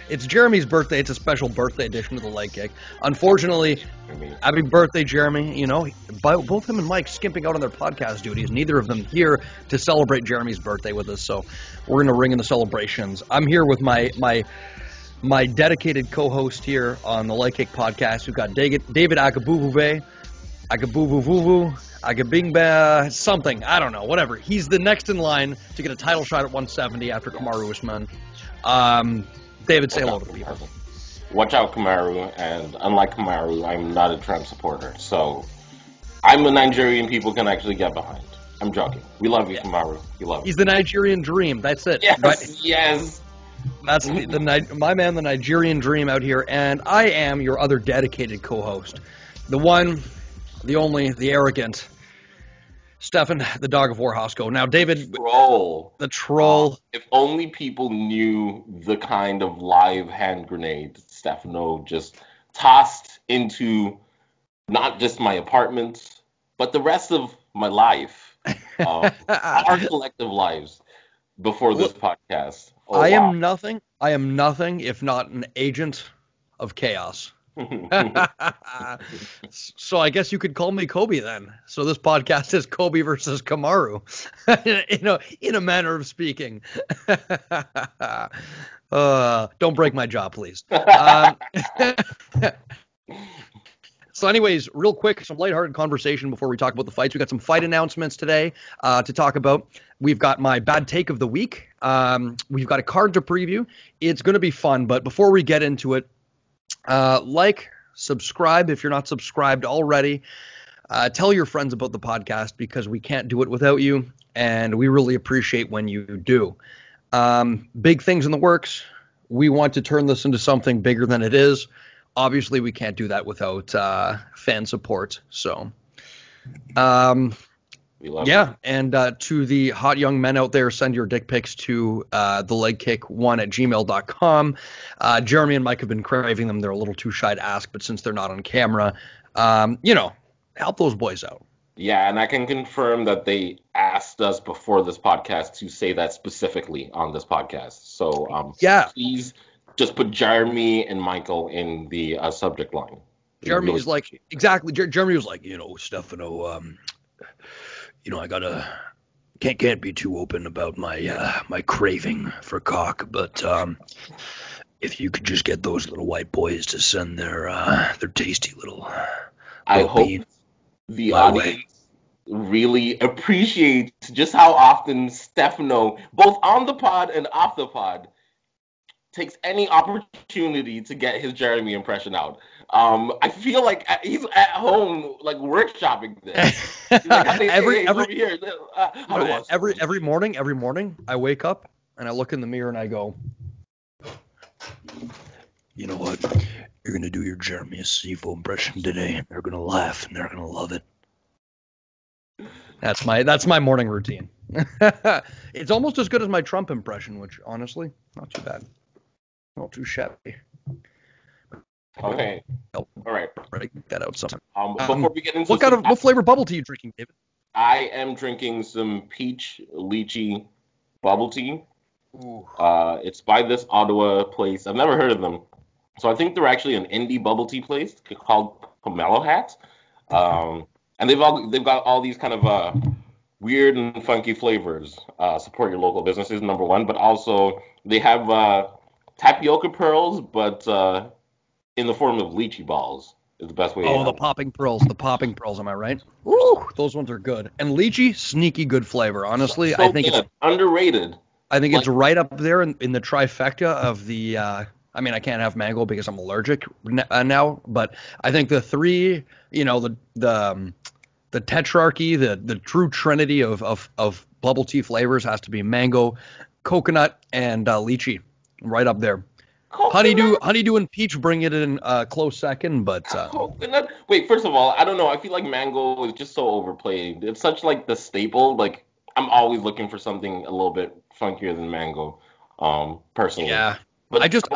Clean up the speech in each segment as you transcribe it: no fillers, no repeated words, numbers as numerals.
It's Jeremy's birthday. It's a special birthday edition of the Leg Kick. Unfortunately, happy birthday, Jeremy. You know, both him and Mike skimping out on their podcast duties. Neither of them here to celebrate Jeremy's birthday with us. So we're going to ring in the celebrations. I'm here with my dedicated co-host here on the Leg Kick podcast. We've got David Agbaire, Agabingba, something. I don't know. Whatever. He's the next in line to get a title shot at 170 after Kamaru Usman. David, say hello to the people. Watch out, Kamaru. And unlike Kamaru, I'm not a Trump supporter. So I'm a Nigerian people can actually get behind. I'm joking. We love you, Kamaru. We love you. He's the Nigerian dream. That's it. Yes, right? yes. That's my man, the Nigerian dream out here. And I am your other dedicated co-host. The one, the only, the arrogant, Stefan, the dog of war, Hosko. Now, David, the troll. If only people knew the kind of live hand grenade Stefano just tossed into not just my apartment, but the rest of my life, our collective lives before this podcast. I am nothing if not an agent of chaos. So I guess you could call me Kobe then. So this podcast is Kobe versus Kamaru, in a manner of speaking. Don't break my jaw, please. So anyways, real quick, some lighthearted conversation before we talk about the fights. We got some fight announcements today to talk about. We've got my bad take of the week. We've got a card to preview. It's going to be fun, but before we get into it, subscribe if you're not subscribed already. Tell your friends about the podcast because we can't do it without you, and we really appreciate when you do. Big things in the works. We want to turn this into something bigger than it is. Obviously, we can't do that without fan support. So, and to the hot young men out there, send your dick pics to thelegkick1@gmail.com. Jeremy and Mike have been craving them. They're a little too shy to ask, but since they're not on camera, help those boys out. Yeah, and I can confirm that they asked us before this podcast to say that specifically on this podcast. So, please just put Jeremy and Michael in the subject line. Jeremy was like, exactly. Jeremy was like, Stefano, I can't be too open about my craving for cock, but if you could just get those little white boys to send their tasty little I hope the audience really appreciates just how often Stefano, both on the pod and off the pod, takes any opportunity to get his Jeremy impression out. I feel like he's at home, like workshopping this. Like, every morning, I wake up and I look in the mirror and I go, you know what? You're gonna do your Jeremy Asiffo impression today, and they're gonna laugh and they're gonna love it. That's my morning routine. It's almost as good as my Trump impression, which honestly, not too bad. Not too shabby. Okay. All right. Break that out sometime. Before we get into what flavor bubble tea are you drinking, David? I am drinking some peach lychee bubble tea. Ooh. It's by this Ottawa place. I've never heard of them, so I think they're actually an indie bubble tea place called Pomelo Hat. And they've got all these kind of weird and funky flavors. Support your local businesses, number one, but also they have tapioca pearls, but in the form of lychee balls is the best way. Oh, the popping pearls. Am I right? Ooh, those ones are good. And lychee, sneaky good flavor. Honestly, I think it's underrated. I think it's right up there in the trifecta of the. I can't have mango because I'm allergic now, but I think the three, the tetrarchy, the true trinity of bubble tea flavors has to be mango, coconut, and lychee. Right up there. Honeydew and peach bring it in close second, but coconut. Wait, first of all, I don't know. I feel like mango is just so overplayed. It's such like the staple. Like I'm always looking for something a little bit funkier than mango. Personally. Yeah. But I just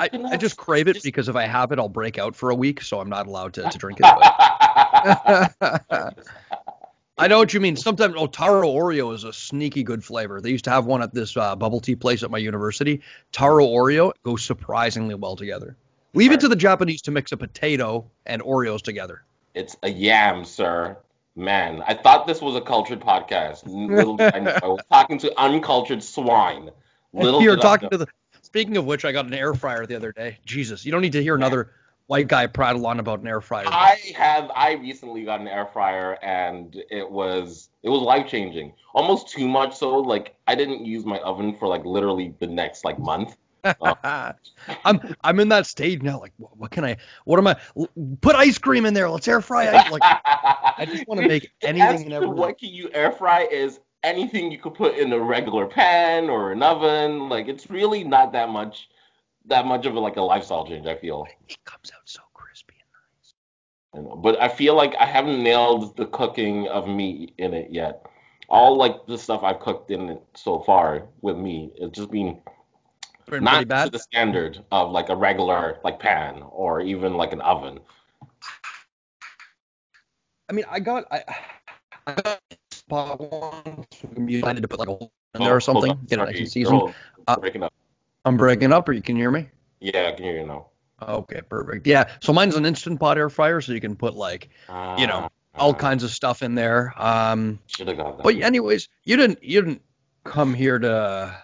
crave it because if I have it, I'll break out for a week, so I'm not allowed to drink it. I know what you mean. Sometimes taro Oreo is a sneaky good flavor. They used to have one at this bubble tea place at my university. Taro Oreo goes surprisingly well together. Leave it to the Japanese to mix a potato and Oreos together. It's a yam, sir. Man, I thought this was a cultured podcast. Little did I know. I was talking to uncultured swine. Little You're did I talking know. to the. Speaking of which, I got an air fryer the other day. Jesus, you don't need to hear another white guy prattle on about an air fryer. I recently got an air fryer and it was life-changing. Almost too much so, like I didn't use my oven for like literally the next like month. I'm in that stage now. Like, what am I? Put ice cream in there. Let's air fry ice. Like, I just want to make anything and everything. What can you air fry is anything you could put in a regular pan or an oven. Like it's really not that much of a lifestyle change, I feel. It comes out so crispy and nice. I know, but I feel like I haven't nailed the cooking of meat in it yet. All like the stuff I've cooked in it so far with meat, it's just been not bad. to the standard of like a regular like pan or even like an oven. I mean, I got spot one. You wanted to put like a hole in there or something. Get it nice and seasoned. Breaking up. I'm breaking up, or you can hear me? Yeah, I can hear you now. Okay, perfect. Yeah, so mine's an Instant Pot air fryer, so you can put like, all kinds of stuff in there. Should have got that. But anyways, you didn't come here to,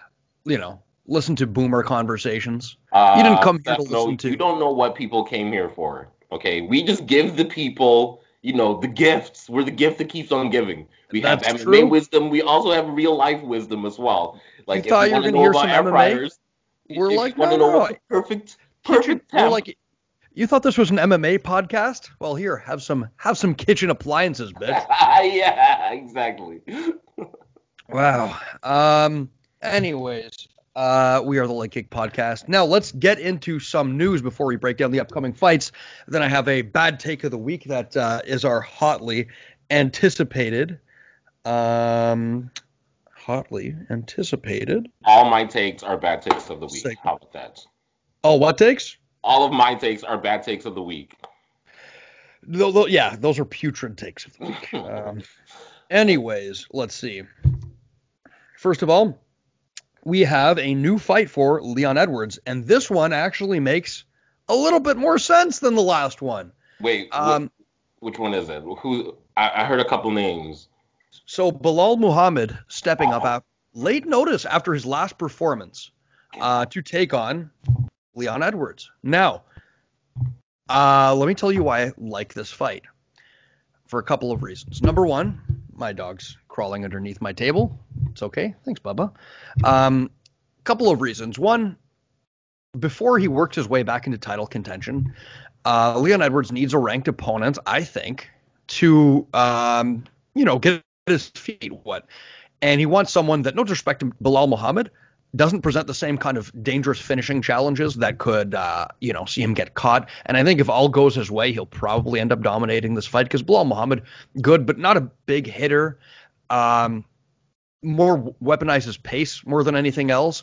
listen to boomer conversations. You didn't come here to listen to. You don't know what people came here for. Okay, we just give the people, the gifts. We're the gift that keeps on giving. We have MMA wisdom. We also have real life wisdom as well. Like you thought you were going to hear some MMA? Fryers, we're like, no. Perfect. We're like, you thought this was an MMA podcast? Well, here, have some kitchen appliances, bitch. Yeah, exactly. Wow. Anyways, we are the Leg Kick Podcast. Now let's get into some news before we break down the upcoming fights. Then I have a bad take of the week that is our hotly anticipated. All my takes are bad takes of the week. How about that? Oh, what takes? All of my takes are bad takes of the week. Yeah, those are putrid takes of the week. Anyways, let's see. First of all, we have a new fight for Leon Edwards, and this one actually makes a little bit more sense than the last one. Wait, which one is it? I heard a couple names. So Bilal Muhammad stepping up at late notice after his last performance to take on Leon Edwards. Now, let me tell you why I like this fight. For a couple of reasons. Number one, my dog's crawling underneath my table. It's okay. Thanks, Bubba. Couple of reasons. One, before he worked his way back into title contention, Leon Edwards needs a ranked opponent, I think, to, get his feet wet. And he wants someone that, no disrespect to Bilal Muhammad, doesn't present the same kind of dangerous finishing challenges that could, see him get caught. And I think if all goes his way, he'll probably end up dominating this fight because Bilal Muhammad, good, but not a big hitter. More weaponizes pace more than anything else.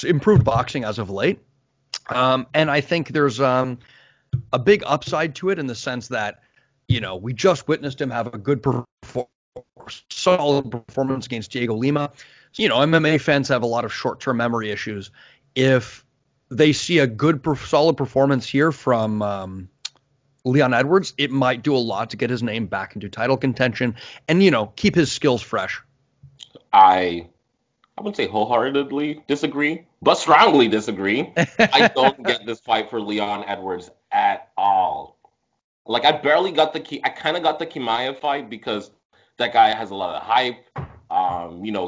Improved boxing as of late. And I think there's a big upside to it in the sense that, we just witnessed him have a good solid performance against Diego Lima. MMA fans have a lot of short-term memory issues. If they see a good, solid performance here from Leon Edwards, it might do a lot to get his name back into title contention and, keep his skills fresh. I wouldn't say wholeheartedly disagree, but strongly disagree. I don't get this fight for Leon Edwards at all. Like, I kind of got the Chimaev fight because that guy has a lot of hype.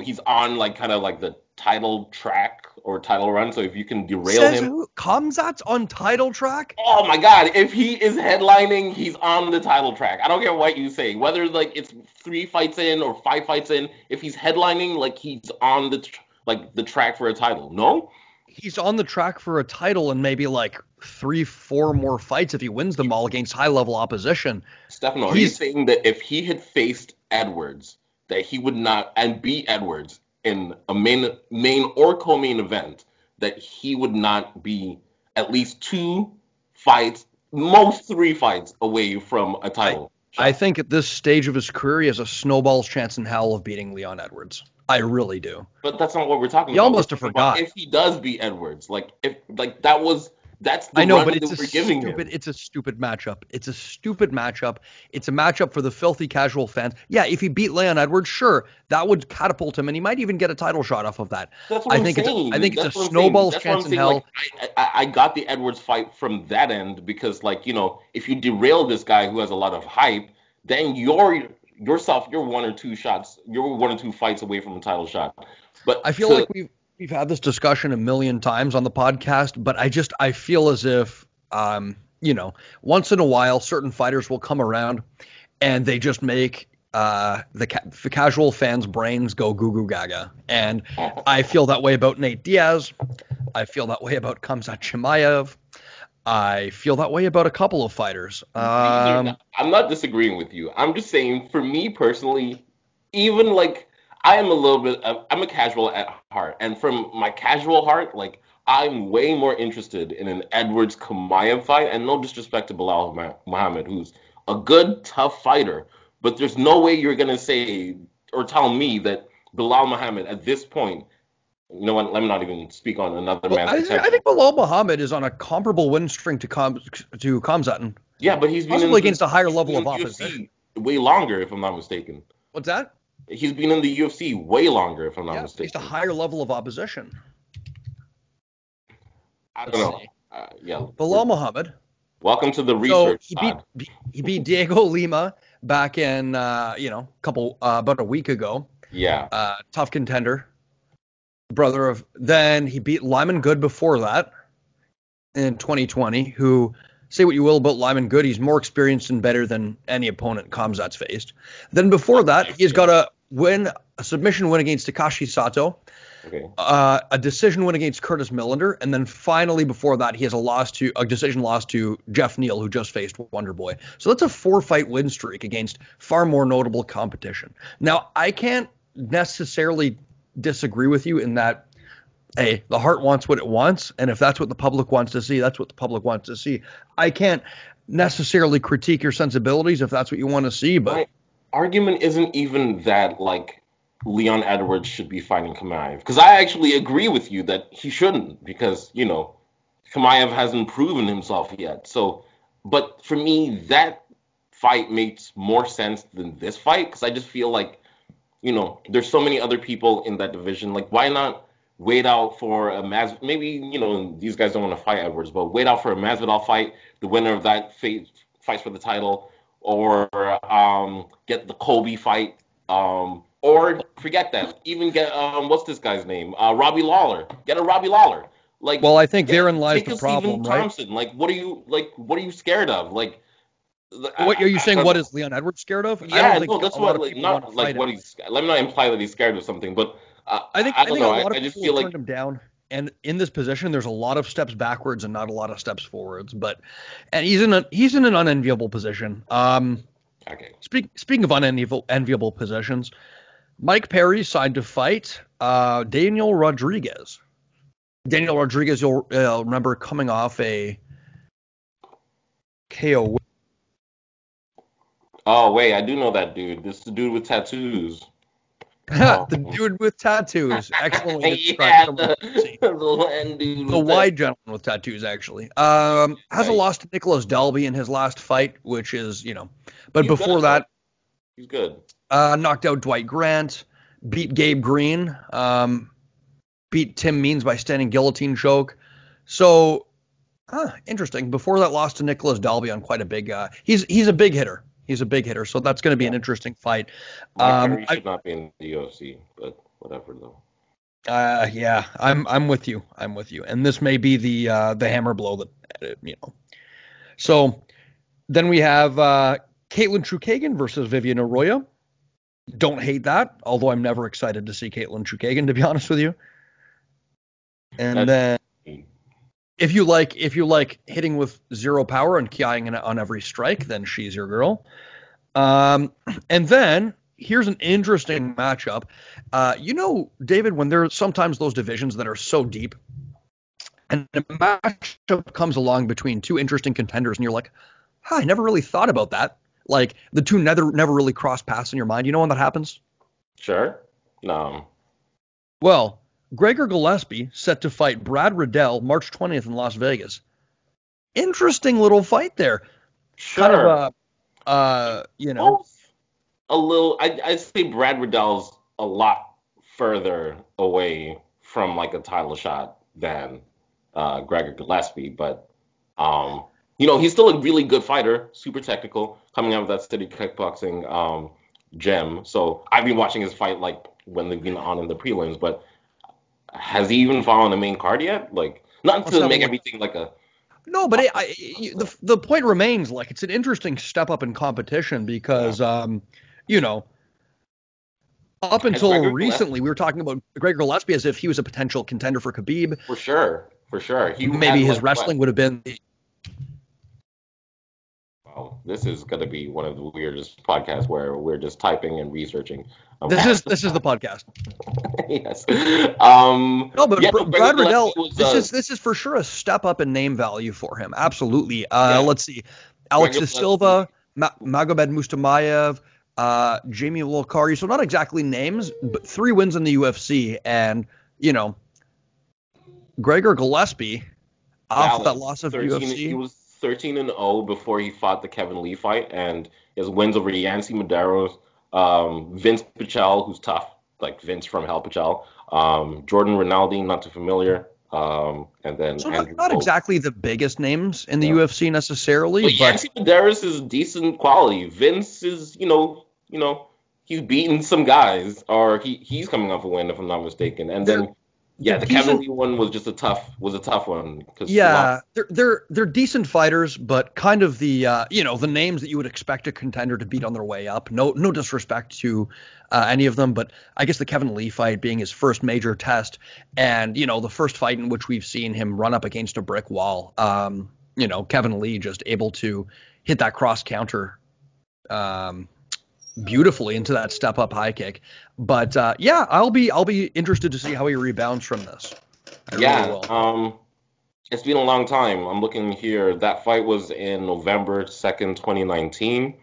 He's on kind of the title track or title run. So if you can derail him, Khamzat's on title track. Oh my God! If he is headlining, he's on the title track. I don't care what you say, whether it's 3 fights in or 5 fights in. If he's headlining, he's on the track for a title. No, he's on the track for a title and maybe 3-4 more fights if he wins them all against high level opposition. Stefano, he's saying that if he had faced Edwards, that he would not, and beat Edwards in a main or co-main event, that he would not be at least 2 fights, most 3 fights away from a title. I think at this stage of his career, he has a snowball's chance in hell of beating Leon Edwards. I really do. But that's not what we're talking Y'all about. must have forgot. If he does beat Edwards, that's the I know, run but that we're giving him. it's a stupid matchup. It's a stupid matchup. It's a matchup for the filthy casual fans. Yeah, if he beat Leon Edwards, sure, that would catapult him, and he might even get a title shot off of that. That's what I'm saying. I think it's a snowball's chance in hell. Like, I got the Edwards fight from that end because, like, if you derail this guy who has a lot of hype, then you're one or two fights away from a title shot. But I feel like we've had this discussion a million times on the podcast, but I feel as if once in a while certain fighters will come around and they just make the casual fans' brains go goo goo gaga. And I feel that way about Nate Diaz. I feel that way about Khamzat Chimaev. I feel that way about a couple of fighters. I'm not disagreeing with you. I'm just saying, for me personally, even like I'm a casual at heart, and from my casual heart, like I'm way more interested in an Edwards Chimaev fight, and no disrespect to Bilal Muhammad, who's a good, tough fighter, but there's no way you're gonna say or tell me that Bilal Muhammad at this point. You know what? Let me not even speak on another man's potential. I think Bilal Muhammad is on a comparable win string to Khamzat. Yeah, but he's been possibly against a higher level of opposition. UFC way longer, if I'm not mistaken. What's that? He's been in the UFC way longer, if I'm not mistaken. He's a higher level of opposition. I don't know. Bilal Muhammad. Welcome to the research. So he beat Diego Lima back in about a week ago. Yeah. Tough contender. Then he beat Lyman Good before that in 2020, who, say what you will about Lyman Good, he's more experienced and better than any opponent Khamzat's faced. Then before that, he's got a submission win against Takashi Sato, a decision win against Curtis Millender, and then finally before that, he has a decision loss to Jeff Neal, who just faced Wonder Boy. So that's a 4-fight win streak against far more notable competition. Now, I can't necessarily disagree with you in that, hey, the heart wants what it wants, and if that's what the public wants to see, that's what the public wants to see. I can't necessarily critique your sensibilities if that's what you want to see, but my argument isn't even that like Leon Edwards should be fighting Chimaev, because I actually agree with you that he shouldn't, because Chimaev hasn't proven himself yet. So, but for me, that fight makes more sense than this fight, because I just feel like there's so many other people in that division. Like, why not wait out for a maybe, these guys don't want to fight Edwards, but wait out for a Masvidal fight. The winner of that fights for the title, or get the Colby fight, or forget that. Even get, what's this guy's name? Robbie Lawler. Get a Robbie Lawler. Like, well, I think therein lies the problem, right? Thompson. Like, what are you scared of? Like, what are you saying? What is Leon Edwards scared of? Yeah, that's what. Not like what he's. Let me not imply that he's scared of something, but I think a lot of people turned him down. And in this position, there's a lot of steps backwards and not a lot of steps forwards. And he's in an unenviable position. Okay. Speaking of unenviable positions, Mike Perry signed to fight Daniel Rodriguez. Daniel Rodriguez, you'll remember, coming off a KO. Oh, wait, I do know that dude. This is the dude with tattoos. The dude with tattoos. Excellent. Yeah, the white gentleman with tattoos, actually. Has a loss to Nicholas Dalby in his last fight, which is, but before that, he's good. Knocked out Dwight Grant, beat Gabe Green, beat Tim Means by standing guillotine choke. So, interesting. Before that, lost to Nicholas Dalby on quite a big. He's a big hitter. He's a big hitter, so that's going to be an interesting fight. He should not be in the UFC, but whatever though. Yeah, I'm with you. And this may be the hammer blow that So then we have Caitlin Chukagian versus Vivian Arroyo. Don't hate that, although I'm never excited to see Caitlin Chukagian, to be honest with you. And then if you like hitting with zero power and keying on every strike, then she's your girl. And then here's an interesting matchup. David, when there are sometimes those divisions that are so deep, and a matchup comes along between two interesting contenders, and you're like, I never really thought about that. Like the two never really cross paths in your mind. You know when that happens? Sure. No. Well, Gregor Gillespie set to fight Brad Riddell March 20th in Las Vegas. Interesting little fight there. Sure. Kind of you know. Both a little. I'd say Brad Riddell's a lot further away from like a title shot than Gregor Gillespie, but he's still a really good fighter, super technical, coming out of that City Kickboxing gym. So I've been watching his fight like when they've been on in the prelims, but has he even fought on the main card yet? Like, not to make everything like a. No, but the point remains, like, it's an interesting step up in competition because, up until recently, we were talking about Gregor Gillespie as if he was a potential contender for Khabib. For sure. Maybe his wrestling would have been. Wow, this is going to be one of the weirdest podcasts where we're just typing and researching. This is the podcast. Yes. No, but yeah, Brad Riddell, this is for sure a step up in name value for him. Absolutely. Let's see. Alex De Silva, Magomed Mustamayev, Jamie Wolkari. So not exactly names, but 3 wins in the UFC. And, Gregor Gillespie, off that loss of 13, UFC. He was 13-0 before he fought the Kevin Lee fight, and his wins over Yancy Medeiros, Vince Pichel, who's tough, like Vince from Hell Pichel, Jordan Rinaldi, not too familiar, and then so Andrew not exactly the biggest names in the UFC necessarily, but Yancy Medeiros is decent quality. Vince is, he's beaten some guys, or he's coming off a win if I'm not mistaken, and then. Yeah, the Kevin Lee one was a tough one. They're decent fighters, but kind of the the names that you would expect a contender to beat on their way up. No disrespect to any of them, but I guess the Kevin Lee fight being his first major test, and the first fight in which we've seen him run up against a brick wall. Kevin Lee just able to hit that cross counter. Beautifully into that step up high kick, but I'll be interested to see how he rebounds from this. I really will. It's been a long time. I'm looking here. That fight was in November 2nd, 2019.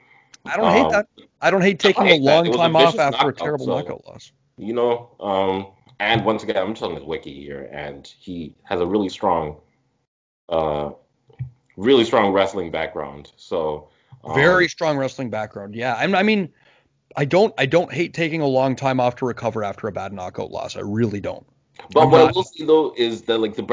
I don't hate that. I don't hate taking a long time off after a terrible knockout loss. And once again, I'm just on his wiki here, and he has a really strong wrestling background. So. Very strong wrestling background. Yeah. I mean, I don't hate taking a long time off to recover after a bad knockout loss. I really don't. But what I will say though is that like the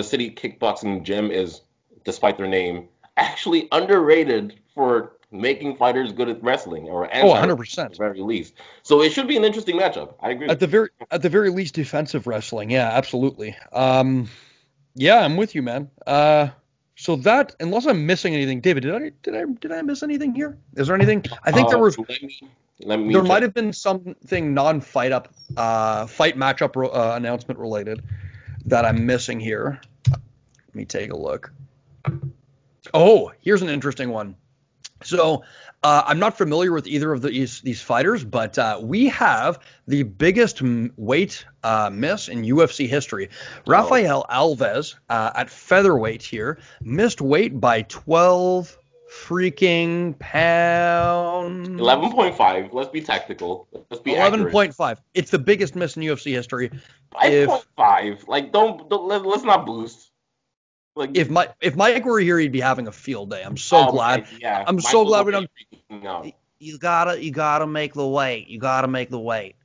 City Kickboxing Gym is, despite their name, actually underrated for making fighters good at wrestling, 100% at the very least. So it should be an interesting matchup. I agree. At the very least, defensive wrestling. Yeah, absolutely. Yeah, I'm with you, man. So that, unless I'm missing anything, David, did I miss anything here? Is there anything? I think there was. There might have been something non-fight up, fight matchup announcement related that I'm missing here. Let me take a look. Oh, here's an interesting one. So I'm not familiar with either of these fighters, but we have the biggest weight miss in UFC history. Rafael Alves at featherweight here missed weight by 12 freaking pounds. 11.5. Let's be technical. Let's be 11.5. It's the biggest miss in UFC history. 5.5. Like let's not boost. Like if Mike were here, he'd be having a field day. I'm so glad. Yeah. I'm so glad we don't. You gotta make the weight. You gotta make the weight.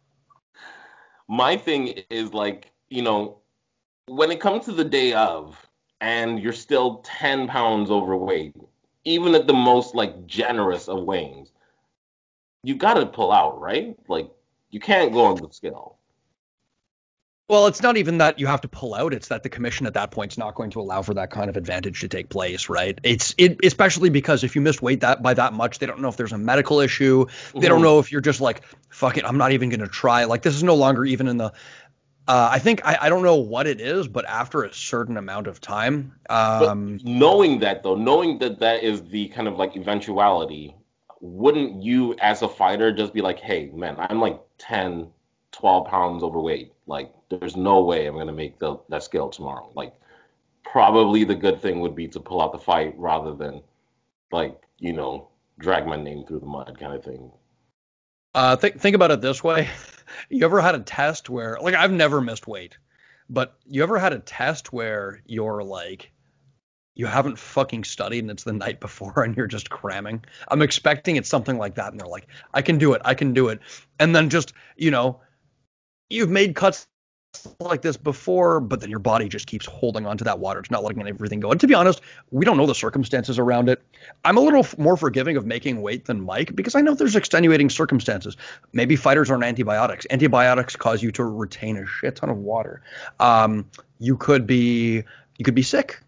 My thing is like, when it comes to the day of, and you're still 10 pounds overweight, even at the most like generous of weighings, you gotta pull out, right? Like you can't go on the scale. Well, it's not even that you have to pull out. It's that the commission at that point is not going to allow for that kind of advantage to take place, right? Especially because if you missed weight by that much, they don't know if there's a medical issue. They don't know if you're just like, fuck it, I'm not even going to try. Like this is no longer even in the. I think I don't know what it is, but after a certain amount of time, but knowing that is the kind of like eventuality, wouldn't you as a fighter just be like, hey man, I'm like 10, 12 pounds overweight. Like, there's no way I'm going to make that scale tomorrow. Like, probably the good thing would be to pull out the fight rather than, like, drag my name through the mud kind of thing. Think about it this way. You ever had a test where, like, I've never missed weight, but you ever had a test where you're like, you haven't fucking studied and it's the night before and you're just cramming? I'm expecting it's something like that. And they're like, I can do it. And then just, you've made cuts like this before, but then your body just keeps holding on to that water. It's not letting everything go. And to be honest, we don't know the circumstances around it. I'm a little more forgiving of making weight than Mike because I know there's extenuating circumstances. Maybe fighters are on antibiotics. Antibiotics cause you to retain a shit ton of water. You could be sick,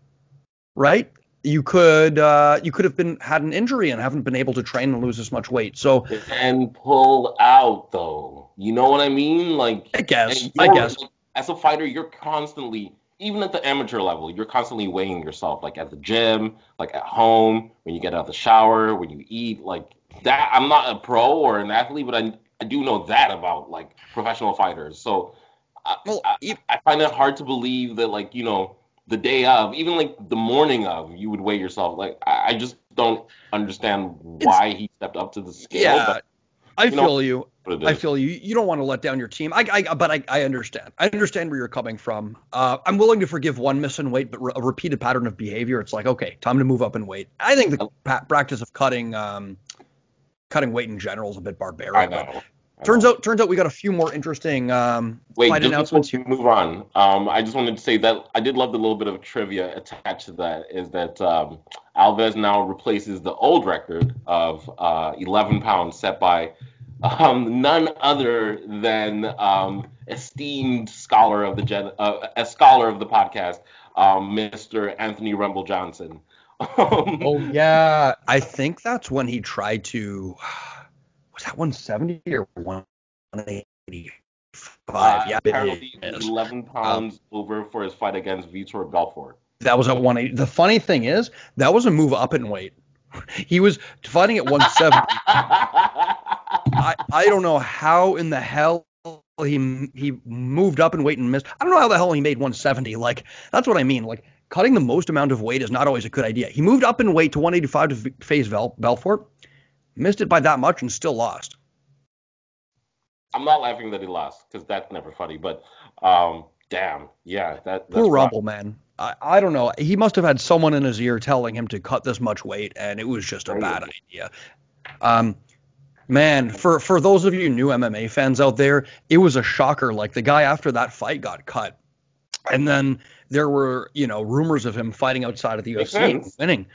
right? You could have had an injury and haven't been able to train and lose as much weight. So and pull out though, you know what I mean? Like I guess. Like, as a fighter, you're constantly, even at the amateur level, you're constantly weighing yourself, like at the gym, like at home, when you get out of the shower, when you eat, like that. I'm not a pro or an athlete, but I do know that about like professional fighters. So I find it hard to believe that, like, the day of, even like the morning of, you would weigh yourself. Like I just don't understand why he stepped up to the scale. Yeah, but I feel you. I feel you. You don't want to let down your team. But I understand. I understand where you're coming from. I'm willing to forgive one miss in weight, but a repeated pattern of behavior, it's like, okay, time to move up in weight. I think the practice of cutting weight in general is a bit barbaric. I know. Turns out we got a few more interesting fight announcements here. Move on. I just wanted to say that I did love the little bit of trivia attached to that, is that Alves now replaces the old record of 11 pounds set by none other than esteemed scholar of a scholar of the podcast, Mr. Anthony Rumble Johnson. Oh yeah, I think that's when he tried to. Was that 170 or 185? Yeah, apparently 11 pounds over for his fight against Vitor Belfort. That was at 180. The funny thing is, that was a move up in weight. He was fighting at 170. I don't know how in the hell he moved up in weight and missed. I don't know how the hell he made 170. Like, that's what I mean. Like, cutting the most amount of weight is not always a good idea. He moved up in weight to 185 to face Belfort. Missed it by that much and still lost. I'm not laughing that he lost because that's never funny. But damn, yeah, that's poor Rumble, man. I don't know. He must have had someone in his ear telling him to cut this much weight, and it was just a bad idea. Man, for those of you new MMA fans out there, it was a shocker. Like, the guy after that fight got cut, and then there were rumors of him fighting outside of the UFC and winning.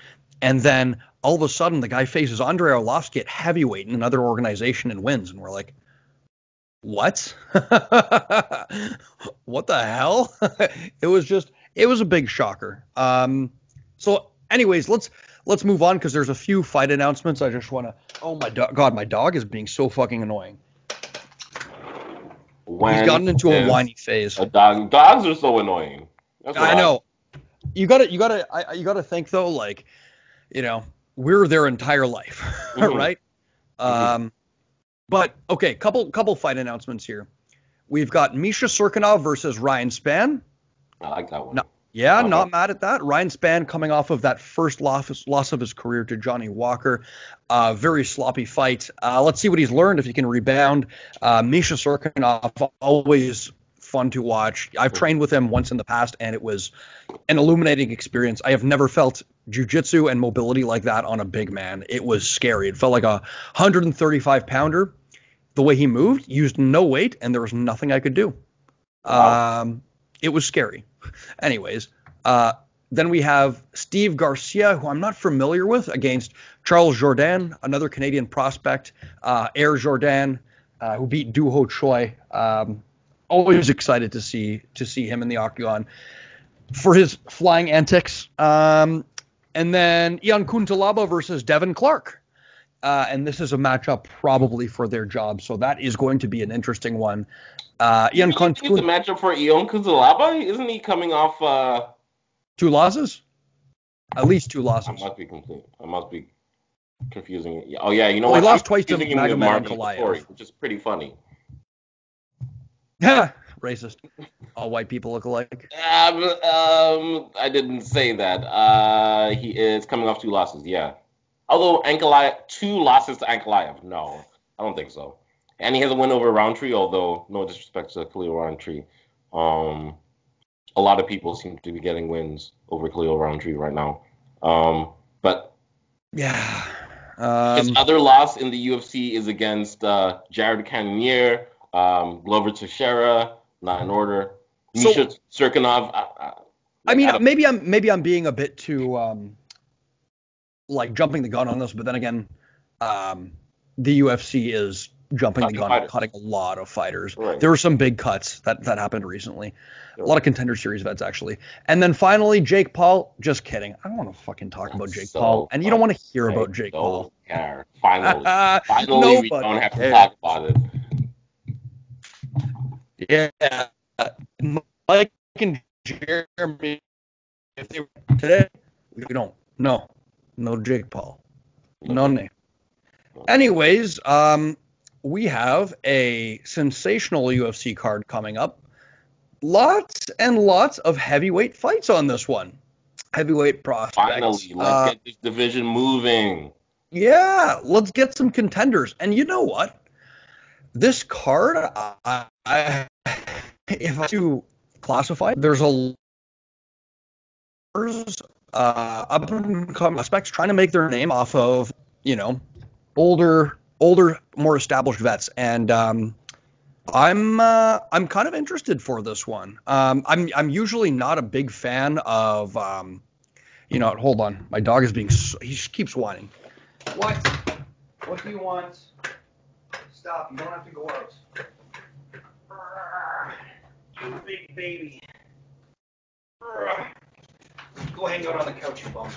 And then all of a sudden, the guy faces Andrei Arlovski at heavyweight in another organization and wins. And we're like, what? What the hell? It was a big shocker. So anyways, let's move on because there's a few fight announcements. I just want to, oh my God, my dog is being so fucking annoying. He's gotten into a whiny phase. Dogs are so annoying. I know. You gotta think though, like, we're their entire life, right? But okay, couple fight announcements here. We've got Misha Cirkunov versus Ryan Spann. I like that one. Not mad at that. Ryan Spann coming off of that first loss of his career to Johnny Walker. Very sloppy fight. Let's see what he's learned, if he can rebound. Misha Cirkunov, always fun to watch. I've trained with him once in the past, and it was an illuminating experience. I have never felt jiu-jitsu and mobility like that on a big man. It was scary. It felt like a 135-pounder. The way he moved, used no weight, and there was nothing I could do. Wow. It was scary. Anyways, then we have Steve Garcia, who I'm not familiar with, against Charles Jourdain, another Canadian prospect. Air Jourdain, who beat Du Ho Choi. Always excited to see him in the octagon for his flying antics. And then Ian Kuntalaba versus Devin Clark. And this is a matchup probably for their job, so that is going to be an interesting one. Ian Kuntalaba. The matchup for Ian Kuntalaba? Isn't he coming off 2 losses? At least 2 losses. I must be confusing it. Oh yeah, you know what? He lost twice to Magomed Ankalaev, which is pretty funny. Yeah, racist. All white people look alike. I didn't say that. He is coming off 2 losses. Yeah. Although Ankalaev, 2 losses to Ankalaev, no, I don't think so. And he has a win over Roundtree, although no disrespect to Khalil Roundtree. A lot of people seem to be getting wins over Khalil Roundtree right now. But Yeah. his other loss in the UFC is against Jared Cannonier, Glover Teixeira, not in order. Misha Serkinov. I mean, maybe I'm being a bit too like jumping the gun on this, but then again, the UFC is jumping the gun, cutting a lot of fighters. Right. There were some big cuts that happened recently. A lot of Contender Series events, actually. And then finally, Jake Paul. Just kidding. I don't want to fucking talk about Jake Paul. And you don't want to hear about Jake Paul. Care. Finally, we don't have to talk about it. Yeah. Mike and Jeremy, if they were today, we don't. No Jake Paul. No name. Anyways, we have a sensational UFC card coming up. Lots and lots of heavyweight fights on this one. Heavyweight prospects. Finally, let's get this division moving. Yeah, let's get some contenders. And you know what? This card, if I have to classify, there's a up and coming prospects trying to make their name off of, older, more established vets. And I'm kind of interested for this one. I'm usually not a big fan of hold on, my dog is he keeps whining. What do you want? Stop, you don't have to go out. You big baby. Go hang out on the couch, you bum.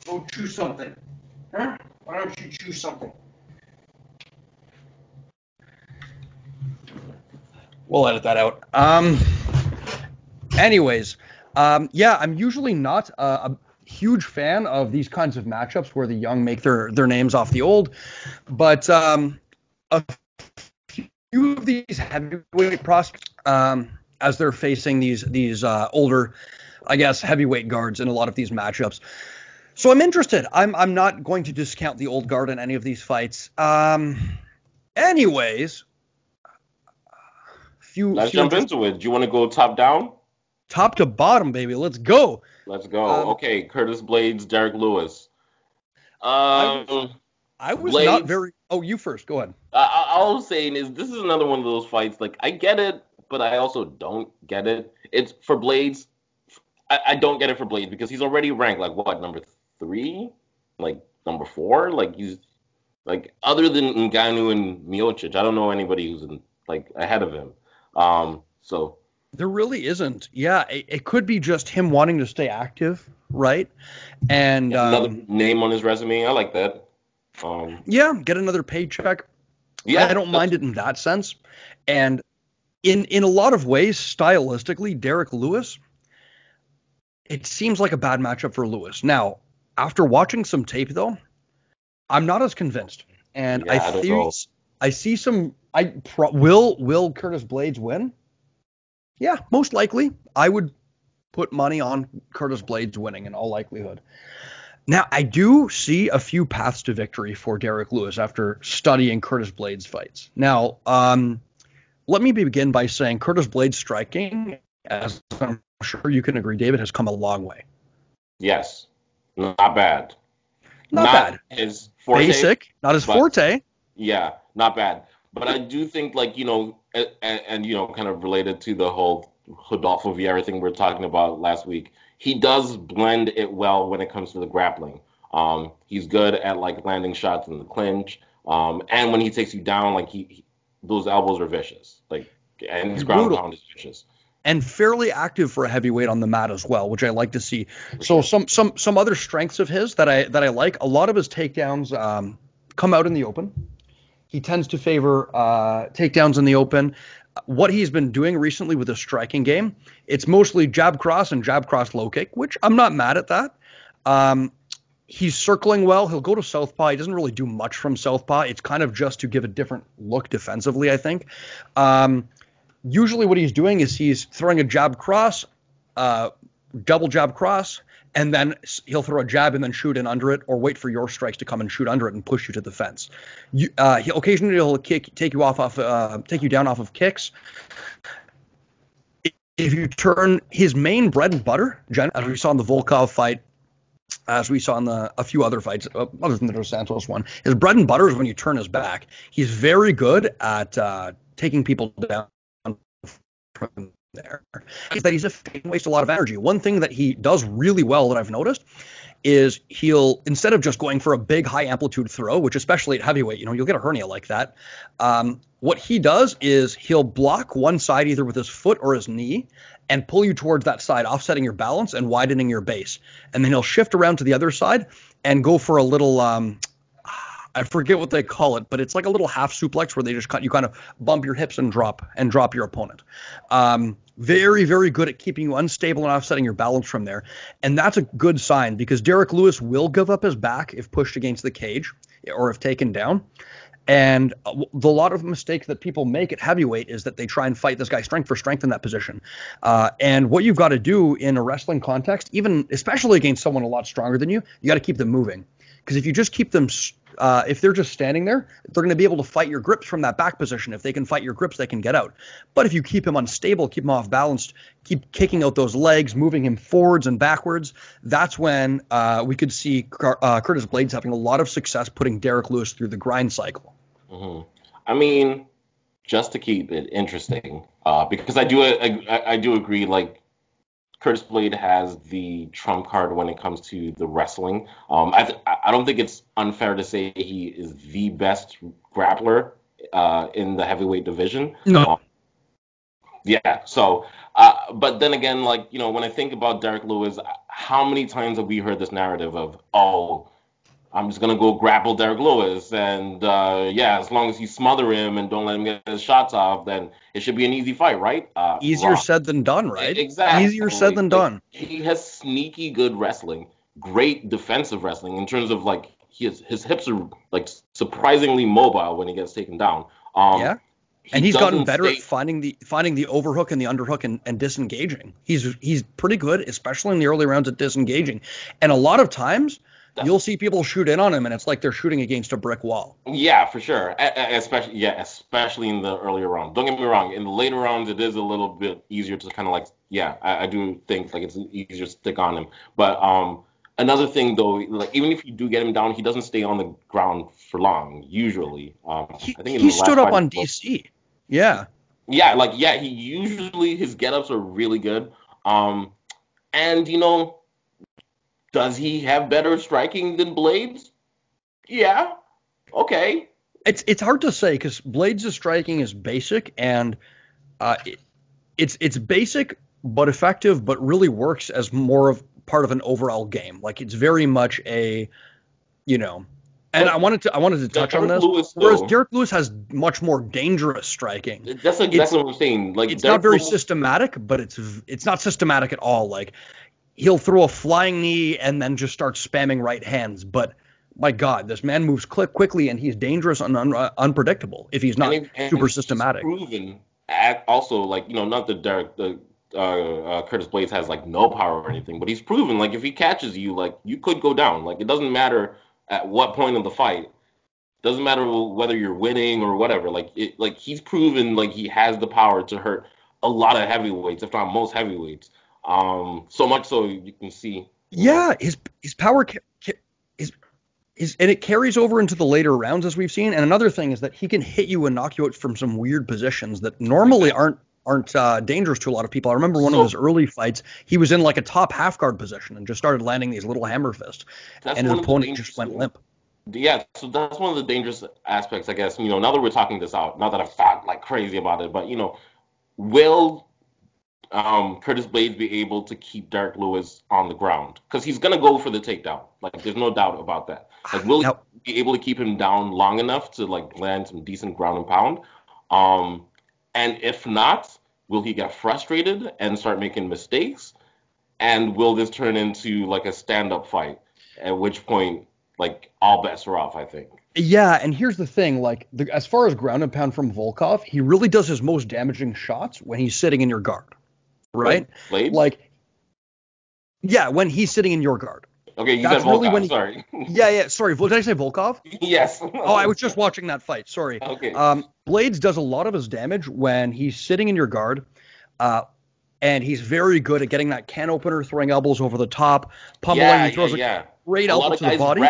Go chew something. Huh? Why don't you chew something? We'll edit that out. Anyways, I'm usually not a huge fan of these kinds of matchups where the young make their names off the old, but a few of these heavyweight prospects, as they're facing these older, I guess, heavyweight guards in a lot of these matchups. So I'm interested. I'm not going to discount the old guard in any of these fights. Anyways. Let's jump into it. Do you want to go top down? Top to bottom, baby. Let's go. Let's go. Okay, Curtis Blaydes, Derrick Lewis. I was Blaydes, not very. Oh, you first. Go ahead. All I'm saying is this is another one of those fights. Like, I get it, but I also don't get it. It's for Blaydes. I don't get it for Blaydes because he's already ranked like what, number 3, like number 4. Like he's like other than Ngannou and Miocic, I don't know anybody who's ahead of him. So there really isn't. Yeah, it could be just him wanting to stay active, right? And another name on his resume. I like that. Yeah, get another paycheck. Yeah, I don't mind it in that sense. And in a lot of ways, stylistically, Derrick Lewis, it seems like a bad matchup for Lewis. Now, after watching some tape, though, I'm not as convinced. And I see some. Will Curtis Blaydes win? Yeah, most likely. I would put money on Curtis Blaydes winning in all likelihood. Now, I do see a few paths to victory for Derrick Lewis after studying Curtis Blaydes fights. Now, let me begin by saying Curtis Blaydes striking, as I'm sure you can agree, David, has come a long way. Yes, not bad. Not bad. His forte, basic, not his forte. Yeah, not bad. But I do think, and kind of related to the whole Rodolfo Vieira thing we were talking about last week, he does blend it well when it comes to the grappling. He's good at landing shots in the clinch, and when he takes you down, those elbows are vicious. And his ground pound is vicious. And fairly active for a heavyweight on the mat as well, which I like to see. So some other strengths of his that I like. A lot of his takedowns come out in the open. He tends to favor takedowns in the open. What he's been doing recently with his striking game, it's mostly jab cross and jab cross low kick, which I'm not mad at that. He's circling well. He'll go to southpaw. He doesn't really do much from southpaw. It's kind of just to give a different look defensively, I think. Usually what he's doing is he's throwing a jab cross, double jab cross, and then he'll throw a jab and then shoot in under it, or wait for your strikes to come and shoot under it and push you to the fence. Occasionally he'll take you down off of kicks. If you turn his main bread and butter, as we saw in the Volkov fight, as we saw in a few other fights, other than the Dos Santos one, his bread and butter is when you turn his back. He's very good at taking people down from there. That he's waste a lot of energy. One thing that he does really well that I've noticed is he'll, instead of just going for a big high amplitude throw, which especially at heavyweight, you'll get a hernia like that. What he does is he'll block one side either with his foot or his knee and pull you towards that side, offsetting your balance and widening your base. And then he'll shift around to the other side and go for a little, I forget what they call it, but it's like a little half suplex where they just you kind of bump your hips and drop your opponent. Very, very good at keeping you unstable and offsetting your balance from there. And that's a good sign because Derrick Lewis will give up his back if pushed against the cage or if taken down. And the lot of mistakes that people make at heavyweight is that they try and fight this guy strength for strength in that position. And what you've got to do in a wrestling context, especially against someone a lot stronger than you, you got to keep them moving. Because if you just keep them, if they're just standing there, they're going to be able to fight your grips from that back position. If they can fight your grips, they can get out. But if you keep him unstable, keep him off balanced, keep kicking out those legs, moving him forwards and backwards, that's when we could see Curtis Blaydes having a lot of success putting Derrick Lewis through the grind cycle. Mm-hmm. I mean, just to keep it interesting, because I do agree, like, Curtis Blaydes has the trump card when it comes to the wrestling. I don't think it's unfair to say he is the best grappler in the heavyweight division. No. Yeah. So, but then again, like, when I think about Derrick Lewis, how many times have we heard this narrative of, oh, I'm just gonna go grapple Derrick Lewis, and as long as you smother him and don't let him get his shots off, then it should be an easy fight, right? Easier said than done, right? Exactly. Easier said than done. He has sneaky good wrestling, great defensive wrestling in terms of like his hips are like surprisingly mobile when he gets taken down. And he's gotten better at finding the overhook and the underhook and disengaging. He's pretty good, especially in the early rounds at disengaging. And a lot of times you'll see people shoot in on him, and it's like they're shooting against a brick wall. Yeah, for sure. Especially in the earlier rounds. Don't get me wrong. In the later rounds, it is a little bit easier to kind of like, I do think like it's easier to stick on him. But another thing though, like even if you do get him down, he doesn't stay on the ground for long. Usually, I think he stood up on DC. Yeah. He usually his get-ups are really good. And does he have better striking than Blaydes? Yeah. Okay. It's hard to say because Blaydes' striking is basic and it's basic but effective, but really works as more of part of an overall game. Like it's very much a, And I wanted to touch on this. Whereas Derrick Lewis has much more dangerous striking. That's exactly what I'm saying. Like it's not very systematic, but it's not systematic at all. Like he'll throw a flying knee and then just start spamming right hands. But my God, this man moves quickly and he's dangerous and unpredictable if he's not super systematic. Proven also, like not that Curtis Blaydes has like no power or anything, but he's proven like if he catches you, like you could go down. Like it doesn't matter at what point of the fight. Doesn't matter whether you're winning or whatever. Like he's proven like he has the power to hurt a lot of heavyweights, if not most heavyweights. So much so you can see. Yeah, his power and it carries over into the later rounds as we've seen. And another thing is that he can hit you and knock you out from some weird positions that normally aren't dangerous to a lot of people. I remember one of his early fights, he was in like a top half guard position and just started landing these little hammer fists, and his opponent just went limp. Yeah, so that's one of the dangerous aspects, I guess. Now that we're talking this out, not that I've thought like crazy about it, but will Curtis Blaydes be able to keep Derrick Lewis on the ground? Because he's gonna go for the takedown. Like there's no doubt about that. Like will he be able to keep him down long enough to like land some decent ground and pound? And if not, will he get frustrated and start making mistakes? And will this turn into like a stand-up fight? At which point, like all bets are off, I think. Yeah, and here's the thing: like as far as ground and pound from Volkov, he really does his most damaging shots when he's sitting in your guard, right? Blaydes? Like, Yeah, when he's sitting in your guard. Okay, you That's said Volkov. really when he, Sorry. yeah. Sorry, did I say Volkov? Yes. Oh, I was just watching that fight. Sorry. Okay. Blaydes does a lot of his damage when he's sitting in your guard, and he's very good at getting that can opener, throwing elbows over the top, pummeling. He throws a great elbow to the body.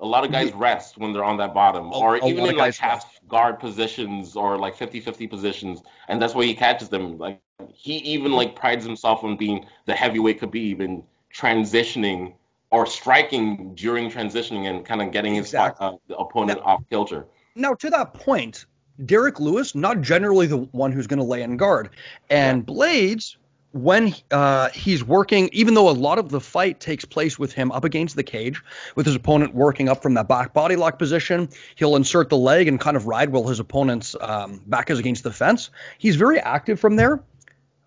A lot of guys rest when they're on that bottom, or even in like half guard positions or like 50-50 positions, and that's where he catches them. Like he even like prides himself on being the heavyweight Khabib and transitioning or striking during transitioning and kind of getting his the opponent off kilter. Now, to that point, Derrick Lewis, not generally the one who's going to lay in guard. And Blaydes, when he's working, even though a lot of the fight takes place with him up against the cage, with his opponent working up from that back body lock position, he'll insert the leg and kind of ride while his opponent's back is against the fence. He's very active from there.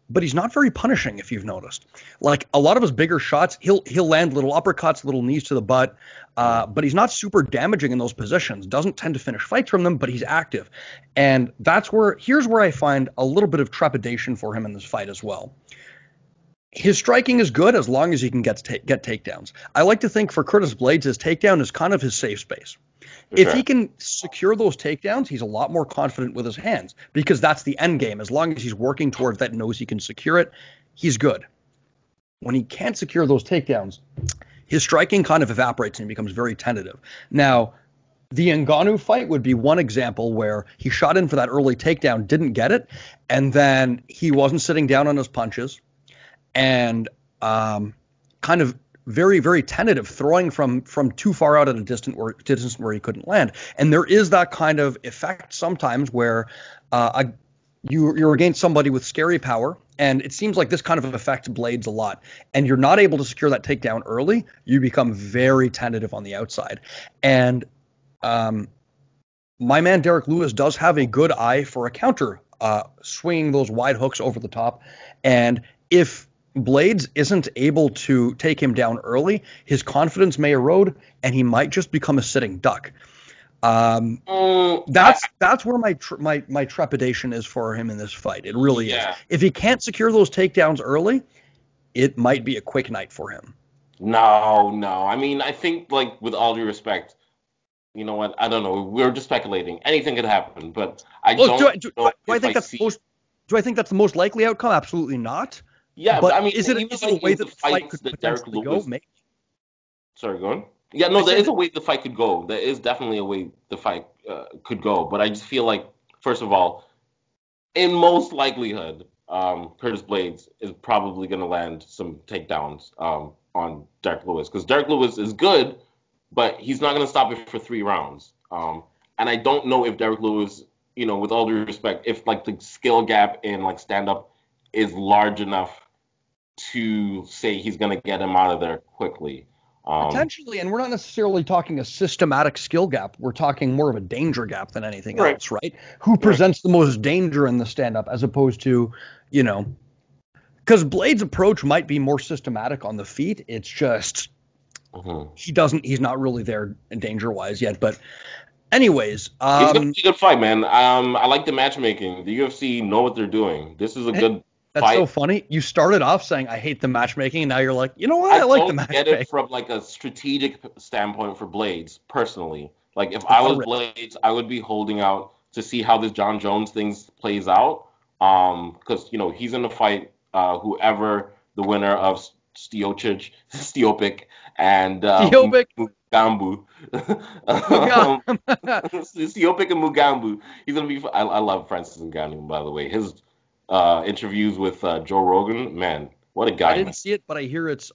But he's not very punishing, if you've noticed. Like a lot of his bigger shots, he'll land little uppercuts, little knees to the butt, but he's not super damaging in those positions. Doesn't tend to finish fights from them, but he's active, and here's where I find a little bit of trepidation for him in this fight as well. His striking is good as long as he can get takedowns. I like to think for Curtis Blaydes, his takedown is kind of his safe space. If he can secure those takedowns, he's a lot more confident with his hands because that's the end game. As long as he's working towards that and knows he can secure it, he's good. When he can't secure those takedowns, his striking kind of evaporates and becomes very tentative. Now, the Ngannou fight would be one example where he shot in for that early takedown, didn't get it, and then he wasn't sitting down on his punches and kind of very, very tentative, throwing from too far out at a distance where he couldn't land. And there is that kind of effect sometimes where you're against somebody with scary power, and it seems like this kind of affects Blaydes a lot. And you're not able to secure that takedown early, you become very tentative on the outside. And my man Derrick Lewis does have a good eye for a counter, swinging those wide hooks over the top. And if Blaydes isn't able to take him down early, his confidence may erode, and he might just become a sitting duck. That's where my trepidation is for him in this fight. It really is. If he can't secure those takedowns early, it might be a quick night for him. No. I mean, I think, like, with all due respect, you know what? I don't know. We're just speculating. Anything could happen, but do I think that's the most likely outcome? Absolutely not. Yeah, but I mean, is it a way that the fight could potentially go? Maybe. Sorry, go on. Yeah, no, there is a way the fight could go. There is definitely a way the fight could go. But I just feel like, first of all, in most likelihood, Curtis Blaydes is probably going to land some takedowns on Derrick Lewis. Because Derrick Lewis is good, but he's not going to stop it for 3 rounds. And I don't know if Derrick Lewis, you know, with all due respect, if, like, the skill gap in, like, stand-up is large enough to say he's going to get him out of there quickly. Potentially, and we're not necessarily talking a systematic skill gap. We're talking more of a danger gap than anything else, right? Who presents the most danger in the stand-up as opposed to, you know, because Blaydes' approach might be more systematic on the feet. It's just he's not really there danger-wise yet. But anyways. It's going to be a good fight, man. I like the matchmaking. The UFC know what they're doing. This is a good That's so funny. You started off saying, I hate the matchmaking, and now you're like, you know what? I like the matchmaking. I get it from, like, a strategic standpoint for Blaydes, personally. Like, if I was Blaydes, I would be holding out to see how this John Jones thing plays out. Because, you know, he's in the fight, whoever the winner of Stiocic and Mugambu. Stiocic and Mugambu. He's going to be... I love Francis Ngannou, by the way. His interviews with Joe Rogan, man, what a guy. I didn't see it, but I hear it's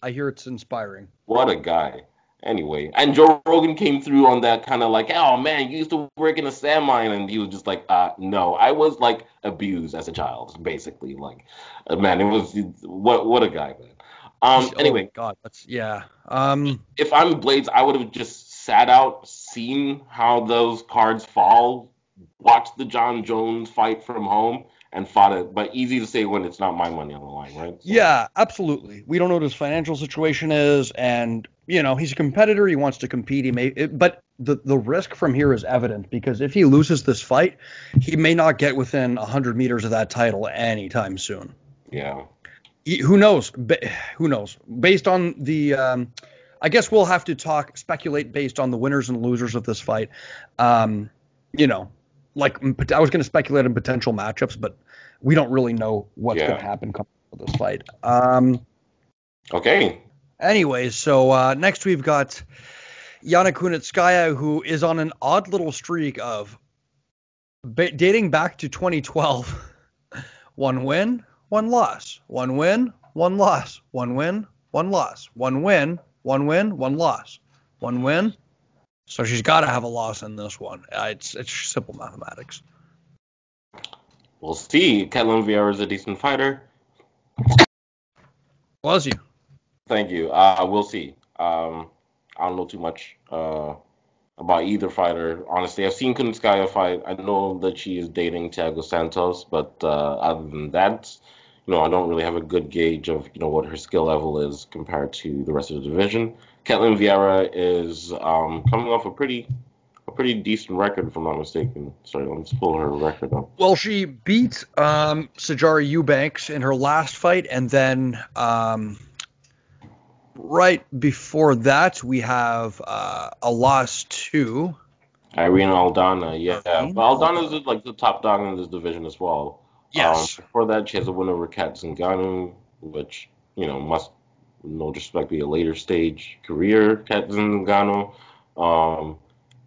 inspiring. What a guy. Anyway, and Joe Rogan came through on that kind of like, oh man, you used to work in a sand mine, and he was just like, no, I was like abused as a child, basically. Like, man, it was what a guy, man. Anyway, oh God, if I'm Blaydes, I would have just sat out, seen how those cards fall, watched the John Jones fight from home, and fought it. But easy to say when it's not my money on the line, right? So. Yeah, absolutely. We don't know what his financial situation is, and you know he's a competitor. He wants to compete. But the risk from here is evident because if he loses this fight, he may not get within 100 meters of that title anytime soon. Yeah. Who knows? Who knows? Based on the, I guess we'll have to speculate based on the winners and losers of this fight. You know, like I was going to speculate on potential matchups, but we don't really know what's going to happen coming with this fight. Okay. Anyways, so next we've got Yana Kunitskaya, who is on an odd little streak of dating back to 2012. One win, one loss. One win, one loss. One win, one loss. One win, one win, one loss. One win. So she's got to have a loss in this one. It's simple mathematics. We'll see. Ketlin Vieira is a decent fighter. Was you? Thank you. We'll see. I don't know too much about either fighter. Honestly, I've seen Kunitskaya fight. I know that she is dating Thiago Santos, but other than that, I don't really have a good gauge of what her skill level is compared to the rest of the division. Ketlin Vieira is coming off a pretty decent record, if I'm not mistaken. Sorry, let's pull her record up. Well, she beat Sijara Eubanks in her last fight, and then right before that, we have a loss to Irene Aldana. Yeah, but Aldana is like the top dog in this division as well. Yes. Before that, she has a win over Kat Zingano, which must, no disrespect, be a later stage career. Kat Zingano,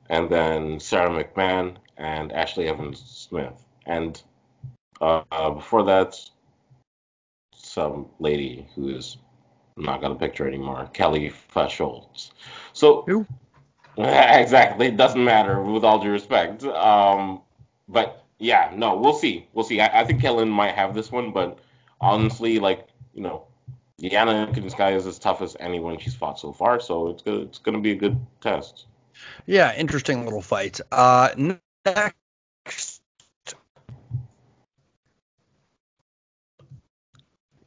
and then Sarah McMahon and Ashley Evans Smith, and before that, some lady who is not gonna picture anymore, Kelly Schultz. So who? Exactly, it doesn't matter with all due respect. But yeah, no, we'll see. I think Kellen might have this one, but honestly, Yana Kunitskaya is as tough as anyone she's fought so far, so it's gonna be a good test. Yeah, interesting little fight. Next,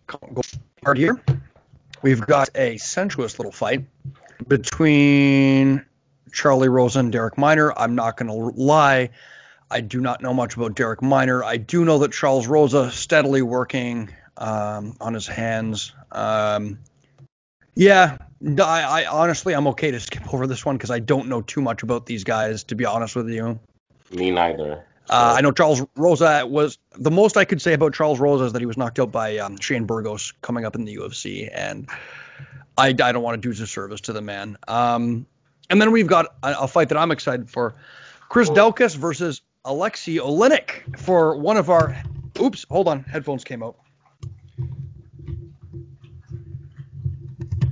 card here, we've got a sensuous little fight between Charlie Rosa and Derrick Minor. I'm not going to lie, I do not know much about Derrick Minor. I do know that Charles Rosa steadily working on his hands. Yeah, I honestly, I'm okay to skip over this one because I don't know too much about these guys, to be honest with you. Me neither. I know Charles Rosa was, the most I could say about Charles Rosa is that he was knocked out by Shane Burgos coming up in the UFC, and I don't want to do disservice to the man. And then we've got a fight that I'm excited for. Chris Daukaus versus Alexei Oleinik for one of our, oops, hold on, headphones came out.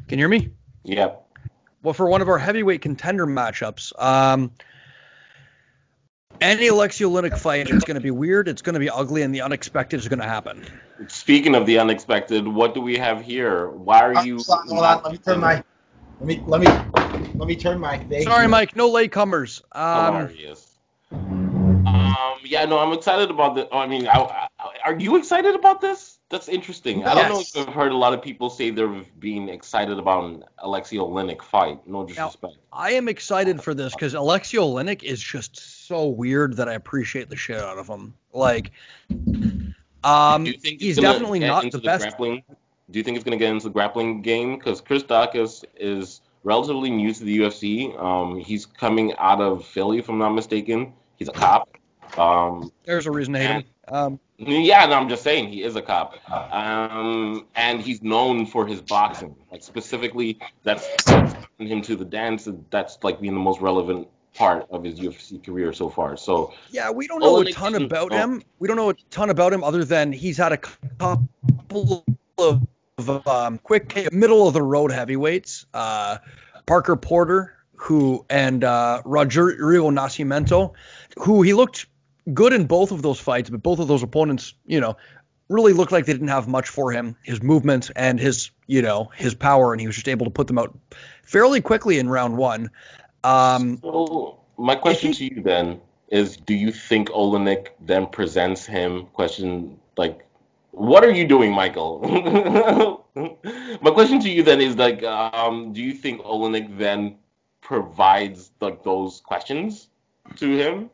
Can you hear me? Yep. Well, for one of our heavyweight contender matchups, any Alexei Oleinik fight, it's going to be weird, it's going to be ugly, and the unexpected is going to happen. Speaking of the unexpected, what do we have here? Why are you? Hold on, let me turn my. Sorry, Mike. No latecomers. Hilarious. Yeah, no, I'm excited about this. I mean, are you excited about this? That's interesting. Yes. I don't know if I've heard a lot of people say they're being excited about an Alexei Oleinik fight. No disrespect. Now, I am excited for this because Alexei Oleinik is just so weird that I appreciate the shit out of him. Like, he's definitely not the best. Do you think it's going to get into the grappling game? Because Chris Daukaus is relatively new to the UFC. He's coming out of Philly, if I'm not mistaken. He's a cop. There's a reason to hate him. Yeah, no, I'm just saying he is a cop. And he's known for his boxing. Like, specifically, that's him to the dance. That's like being the most relevant part of his UFC career so far. So yeah, we don't know a ton about him. We don't know a ton about him other than he's had a couple of quick middle of the road heavyweights. Parker Porter, and Rodrigo Nascimento, who he looked good in both of those fights, but both of those opponents, really looked like they didn't have much for him. His movement and his power, and he was just able to put them out fairly quickly in round one. So my question to you then is, do you think Oleinik then presents him what are you doing, Michael? My question to you then is do you think Oleinik then provides those questions to him?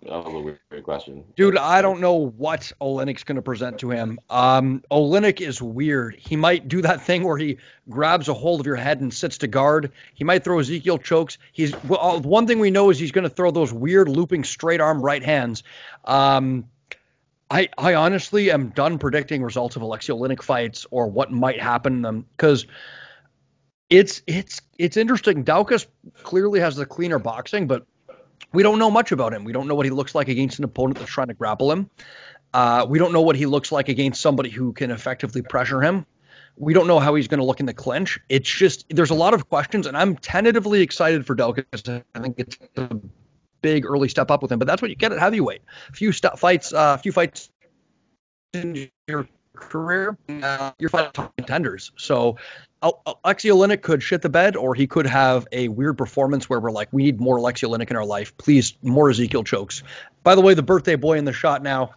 That was a weird question. Dude, I don't know what Olynyk's going to present to him. Olynyk is weird. He might do that thing where he grabs a hold of your head and sits to guard. He might throw Ezekiel chokes. One thing we know is he's going to throw those weird looping straight arm right hands. I honestly am done predicting results of Alexei Olynyk fights or what might happen in them because it's interesting. Daukaus clearly has the cleaner boxing, but we don't know much about him. We don't know what he looks like against an opponent that's trying to grapple him. We don't know what he looks like against somebody who can effectively pressure him. We don't know how he's going to look in the clinch. It's just there's a lot of questions, and I'm tentatively excited for Daukaus. I think it's a big early step up with him, but that's what you get at heavyweight. A few fights in your career, you're fighting contenders. So Alexei Olynyk could shit the bed, or he could have a weird performance where we're like, we need more Alexei Olynyk in our life. Please, more Ezekiel chokes. By the way, the birthday boy in the shot now.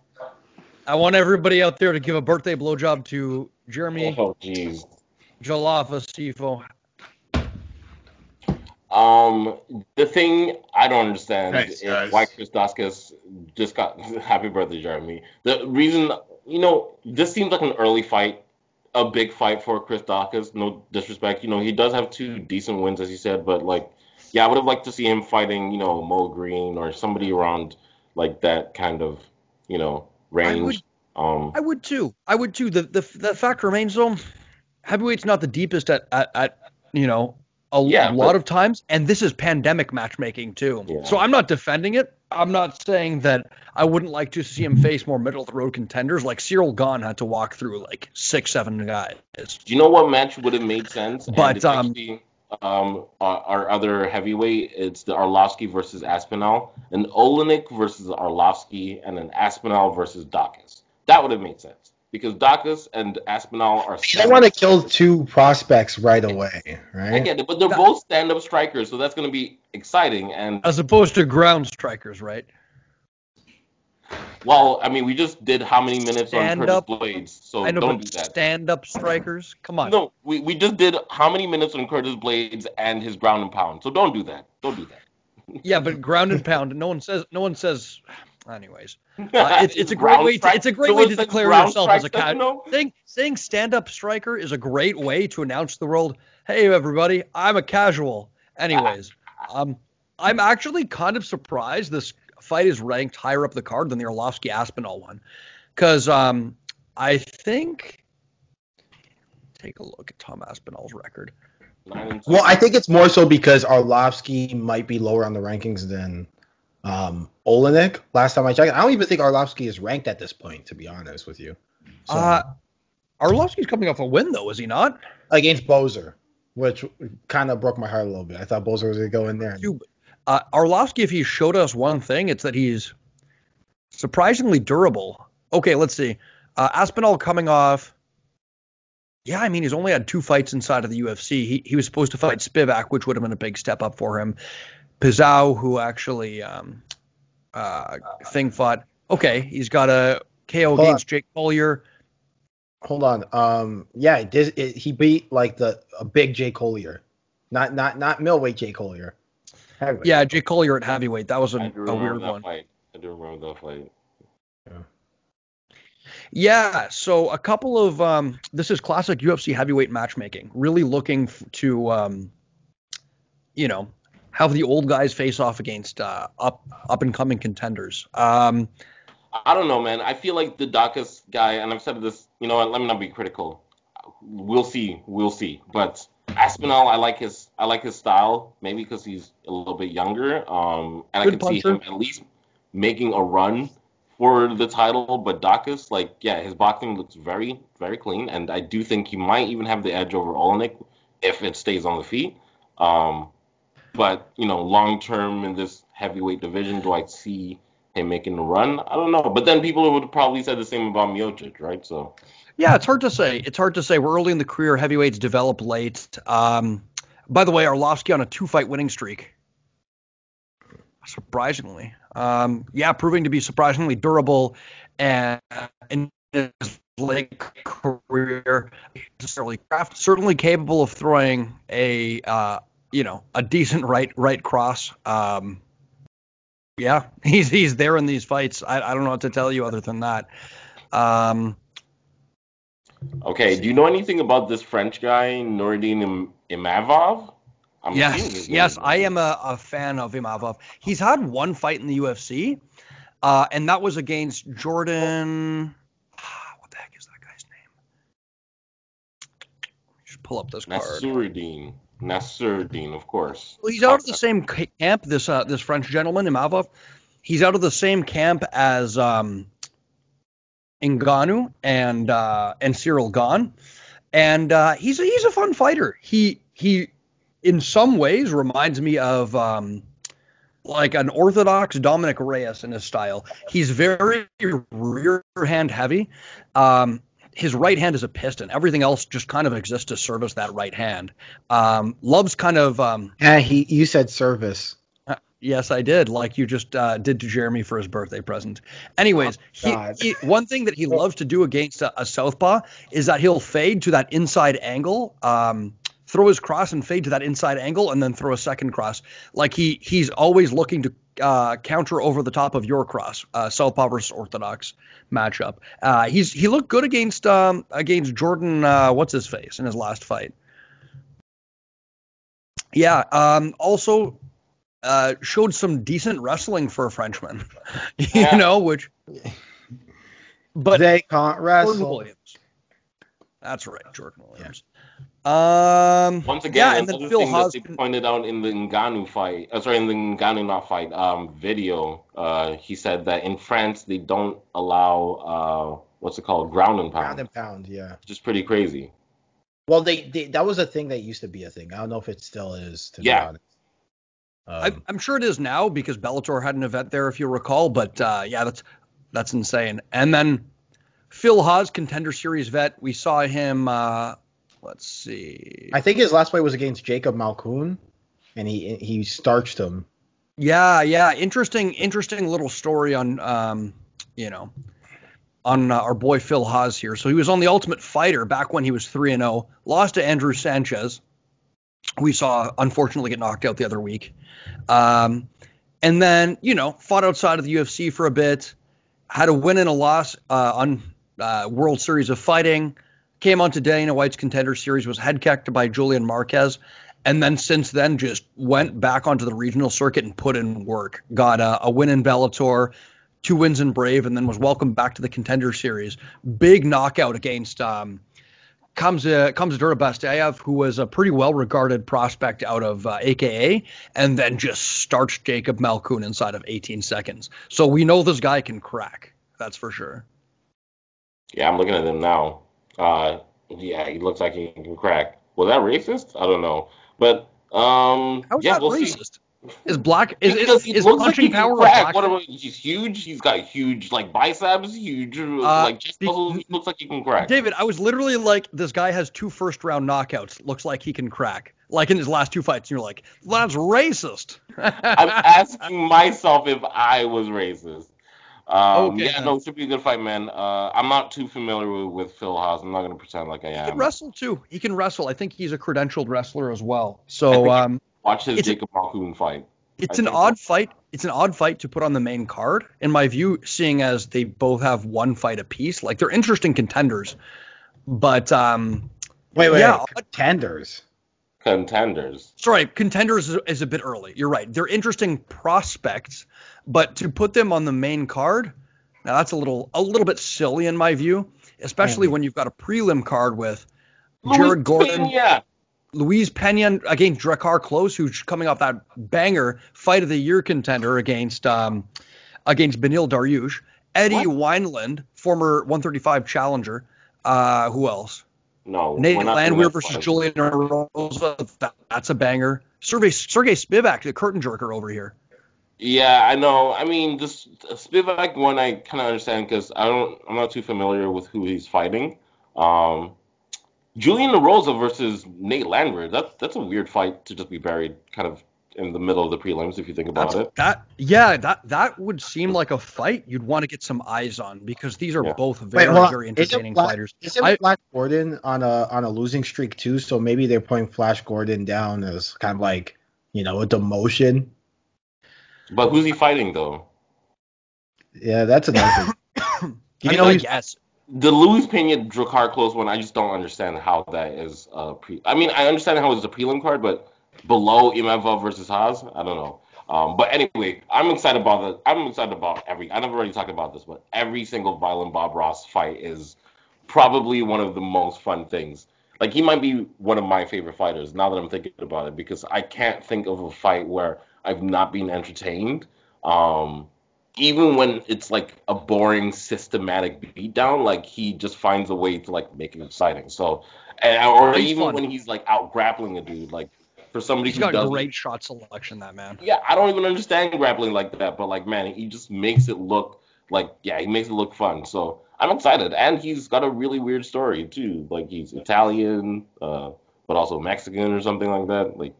I want everybody out there to give a birthday blowjob to Jeremy. Oh, jeez. Jolaf Asiffo. The thing I don't understand Thanks, is why Chris Daukaus just got happy birthday, Jeremy. The reason, this seems like an early fight, a big fight for Chris Daukaus. No disrespect, he does have 2 decent wins, as you said, but I would have liked to see him fighting, Mo Green or somebody around like that kind of, range. I would too. The fact remains though, heavyweight's not the deepest at a lot of times, and this is pandemic matchmaking too. Yeah. So I'm not defending it. I'm not saying that I wouldn't like to see him face more middle of the road contenders. Like Cyril Gahn had to walk through like 6-7 guys. Do you know what match would have made sense? But it's actually, our other heavyweight, it's the Arlovsky versus Aspinall, an Olynyk versus Arlovsky, and an Aspinall versus Daukaus. That would have made sense because Daukaus and Aspinall are. You don't want to kill 2 prospects right away, right? I get it, but they're both stand-up strikers, so that's going to be exciting. And as opposed to ground strikers, right? Well, I mean, we just did how many minutes on Curtis Blaydes, so I know, don't but do that. Stand-up strikers, come on. No, we just did how many minutes on Curtis Blaydes and his ground and pound, so don't do that. Don't do that. Yeah, but ground and pound. No one says. Anyways, it's a great way. It's a great way to declare yourself as a casual. Saying stand-up striker is a great way to announce to the world, "Hey, everybody, I'm a casual." Anyways, I'm actually kind of surprised this fight is ranked higher up the card than the Arlovsky Aspinall one, because I think take a look at Tom Aspinall's record. Well, I think it's more so because Arlovsky might be lower on the rankings than Olynyk. Last time I checked, I don't even think Arlovsky is ranked at this point, to be honest with you. So, Arlovsky's coming off a win, though, is he not? Against Bozer, which kind of broke my heart a little bit. I thought Bozer was going to go in there. Arlovsky, if he showed us one thing, it's that he's surprisingly durable. Okay, let's see. Aspinall coming off. Yeah, I mean, he's only had 2 fights inside of the UFC. He was supposed to fight Spivak, which would have been a big step up for him. Pizarro, who actually thing fought. Okay, he's got a KO against Jake Collier. Hold on. He beat like a big Jake Collier, not middleweight Jake Collier. Heavyweight. Yeah, Jake Collier at heavyweight. That was a weird one. I do remember that fight. Yeah, so a couple of this is classic UFC heavyweight matchmaking. Really looking to have the old guys face off against up and coming contenders. I don't know, man. I feel like the Daukaus guy, and I've said this. You know what? Let me not be critical. We'll see. But Aspinall, I like his style. Maybe because he's a little bit younger. And I can see him at least making a run for the title. But Daukaus, his boxing looks very, very clean, and I do think he might even have the edge over Olynyk if it stays on the feet. But long term in this heavyweight division, do I see him making a run? I don't know. But then people would probably say the same about Miocic, right? So. Yeah, it's hard to say. We're early in the career. Heavyweights develop late. By the way, Arlovsky on a 2-fight winning streak. Surprisingly. Proving to be surprisingly durable and in his late career, certainly capable of throwing a decent right cross. Yeah, he's there in these fights. I don't know what to tell you other than that. Okay, do you know anything about this French guy, Nordin Imavov? Yes, I am a fan of Imavov. He's had one fight in the UFC, and that was against Jordan. What the heck is that guy's name? Just pull up this card. Nasruddin, of course. Well, he's out of the same camp. This French gentleman, Imavov. He's out of the same camp as Ngannou and Cyril Gane, and he's a fun fighter. He in some ways reminds me of like an orthodox Dominic Reyes in his style. He's very rear hand heavy. His right hand is a piston. Everything else just kind of exists to service that right hand. Loves kind of. You said service. Yes, I did. Like you just did to Jeremy for his birthday present. Anyways, one thing that he loves to do against a southpaw is that he'll fade to that inside angle. Throw his cross and fade to that inside angle, and then throw a second cross. Like he's always looking to counter over the top of your cross. Southpaw versus orthodox matchup. He looked good against Jordan. What's his face in his last fight? Yeah. Also showed some decent wrestling for a Frenchman. you know, which. But they can't wrestle. Jordan Williams. That's right, Jordan Williams. Yeah. Once again, and then another Phil thing Hosko that they pointed out in the Ngannou fight, in the Ngannou not fight, video, he said that in France they don't allow what's it called, ground and pound. Ground and pound, yeah. Which is pretty crazy. Well, they that was a thing that used to be a thing. I don't know if it still is. To be honest. I'm sure it is now because Bellator had an event there, if you recall. But yeah, that's insane. And then Phil Haas, Contender Series vet, we saw him. Let's see. I think his last fight was against Jacob Malkoun, and he starched him. Yeah. Interesting little story on our boy Phil Haas here. So he was on The Ultimate Fighter back when he was 3-0, lost to Andrew Sanchez. We saw, unfortunately, get knocked out the other week. And then, fought outside of the UFC for a bit, had a win and a loss on World Series of Fighting. Came on to Dana White's Contender Series, was head kicked by Julian Marquez, and then since then just went back onto the regional circuit and put in work. Got a win in Bellator, 2 wins in Brave, and then was welcomed back to the Contender Series. Big knockout against Kamzat Durabastayev, who was a pretty well-regarded prospect out of AKA, and then just starched Jacob Malkoun inside of 18 seconds. So we know this guy can crack. That's for sure. Yeah, I'm looking at him now. Yeah, he looks like he can crack. Was that racist? I don't know. But how's that we'll racist? See. Is black is looks punching like power crack. What about, he's huge. He's got huge biceps, huge chest muscles. He looks like he can crack. David, I was literally like, this guy has 2 first-round knockouts. Looks like he can crack. Like in his last 2 fights, and you're like, that's racist. I'm asking myself if I was racist. Okay. Yeah, no, it should be a good fight, man. I'm not too familiar with Phil Haas. I'm not going to pretend like I am. He can wrestle, too. He can wrestle. I think he's a credentialed wrestler as well. So watch his Jacob Malkoun fight. It's an odd fight. It's an odd fight to put on the main card, in my view, seeing as they both have 1 fight apiece. Like, they're interesting contenders. But, Wait. Yeah, contenders. Sorry, contenders is a bit early. You're right. They're interesting prospects, but to put them on the main card, now that's a little bit silly in my view, especially when you've got a prelim card with Jared Gordon, Luis Pena against Drakkar Klose, who's coming off that banger fight of the year contender against Benil Dariush, Eddie Wineland, former 135 challenger. Who else? No, Nate Landwehr versus Julian Rosa. That's a banger. Sergey Spivak, the curtain jerker over here. Yeah, I know. I mean, this Spivak one I kind of understand because I'm not too familiar with who he's fighting. Julian Rosa versus Nate Landwehr. That's a weird fight to just be buried kind of in the middle of the prelims if you think about it. That would seem like a fight you'd want to get some eyes on because these are both very entertaining fighters. Isn't Flash Gordon on a losing streak too? So maybe they're putting Flash Gordon down as kind of like a demotion. But who's he fighting though? Yeah, that's another thing. I guess. The Luis Pena Drakkar Close one, I just don't understand how that is I mean, I understand how it's a prelim card, but below Imavov versus Haas, I don't know. But anyway, I'm excited about I'm excited about I've already talked about this, but every single Violent Bob Ross fight is probably one of the most fun things. Like, he might be one of my favorite fighters now that I'm thinking about it, because I can't think of a fight where I've not been entertained. Um, Even when it's like a boring systematic beatdown, like, he just finds a way to like make it exciting. So, or He's even fun. when he's like out grappling a dude, like, for somebody He's who got doesn't, great shot selection, that man. yeah, I don't even understand grappling like that, but like, man, he just makes it look like, yeah, he makes it look fun. So I'm excited, and he's got a really weird story too. Like, he's Italian, but also Mexican or something like that. Like,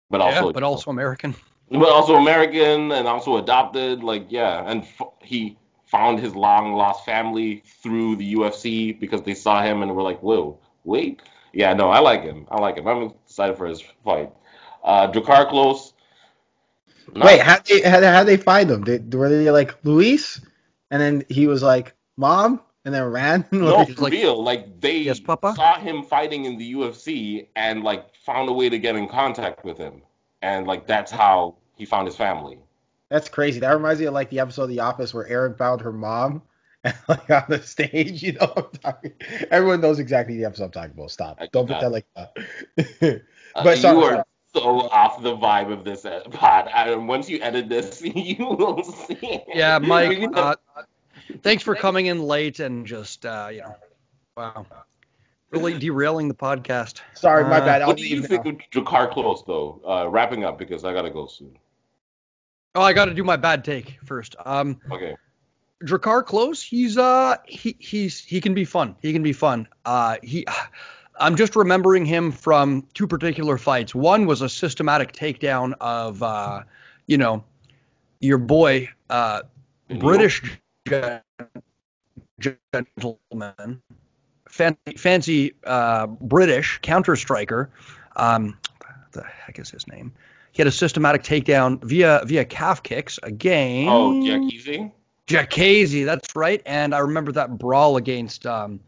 but Yeah, also, but also American. but also American and also adopted. Like, yeah, and he found his long lost family through the UFC because they saw him and were like, whoa, wait, yeah, no, I like him. I like him. I'm excited for his fight. Drakkar Close. Wait, Not how they find him? Were they like Luis, and then he was like Mom, and then ran? No, He's for like, real. Like, yes, they Papa. saw him fighting in the UFC and like found a way to get in contact with him, and like that's how he found his family. That's crazy. That reminds me of like the episode of The Office where Erin found her mom and like on the stage. You know what I'm talking. Everyone knows exactly the episode I'm talking about. Stop. I Don't got pretend it. like that. But You sorry. are so off the vibe of this pod. Once you edit this, you will see. Yeah, Mike. We can have- Thanks for coming in late and just wow, really derailing the podcast. Sorry, my bad. I'll what do you leave think now. of Drakkar Close though? Wrapping up because I gotta go soon. Oh, I got to do my bad take first. Okay. Drakkar Close, he can be fun. He can be fun. I'm just remembering him from two particular fights. One was a systematic takedown of your boy British gentleman, fancy British counter striker. What the heck is his name? He had a systematic takedown via calf kicks against. Oh, Jack Easy. Jackazy, that's right. And I remember that brawl against Thingamabobber.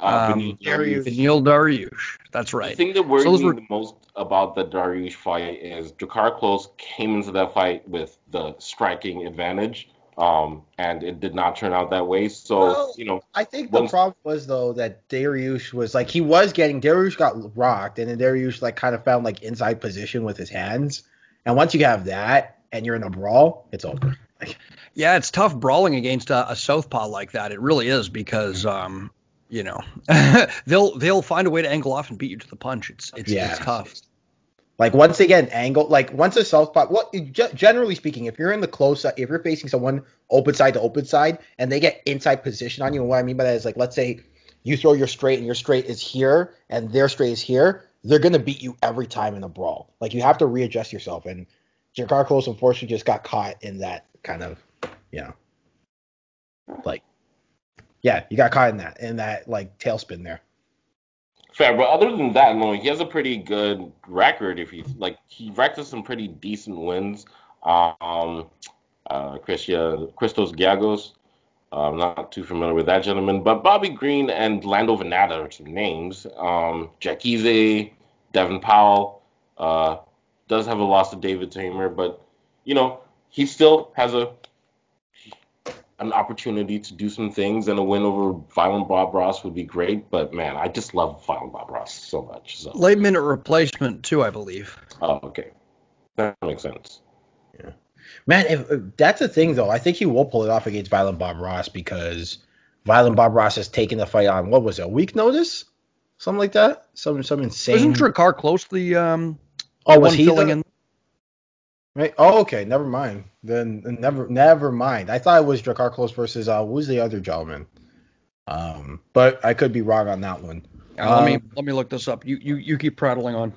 Beneil Dariush. Beneil Dariush. That's The right. thing that worried So those me were the most about the Dariush fight is Drakkar Close came into that fight with the striking advantage, and it did not turn out that way. So, Well, I think the once problem was though that Dariush was like Dariush got rocked, and then Dariush like kind of found like inside position with his hands, and once you have that and you're in a brawl, it's over. yeah, it's tough brawling against a southpaw like that. It really is because they'll find a way to angle off and beat you to the punch. It's tough. Like once again, angle like once a southpaw. Generally speaking, if you're in the close, if you're facing someone open side to open side, and they get inside position on you, and what I mean by that is like, let's say you throw your straight and your straight is here and their straight is here, they're gonna beat you every time in a brawl. Like you have to readjust yourself, and Drakkar Close unfortunately just got caught in that kind of, like you got caught in that like tailspin there. fair, but other than that, no, he has a pretty good record. If he racked up some pretty decent wins. Christos Giagos. I'm not too familiar with that gentleman, but Bobby Green and Lando Venata are some names. Jackize, Devin Powell, does have a loss to David Tamer, but he still has an opportunity to do some things, and a win over Violent Bob Ross would be great. But man, I just love Violent Bob Ross so much. So. Late minute replacement too, I believe. Oh, okay, that makes sense. Yeah. Man, if that's the thing though, I think he will pull it off against Violent Bob Ross because Violent Bob Ross has taken the fight on, what was it, a week notice? Something like that? Some insane. Isn't Drakkar Close the was one he filling the... in? Right. Oh, okay. Never mind. Then never mind. I thought it was Drakkar Close versus who's the other gentleman? But I could be wrong on that one. Let me look this up. You keep prattling on.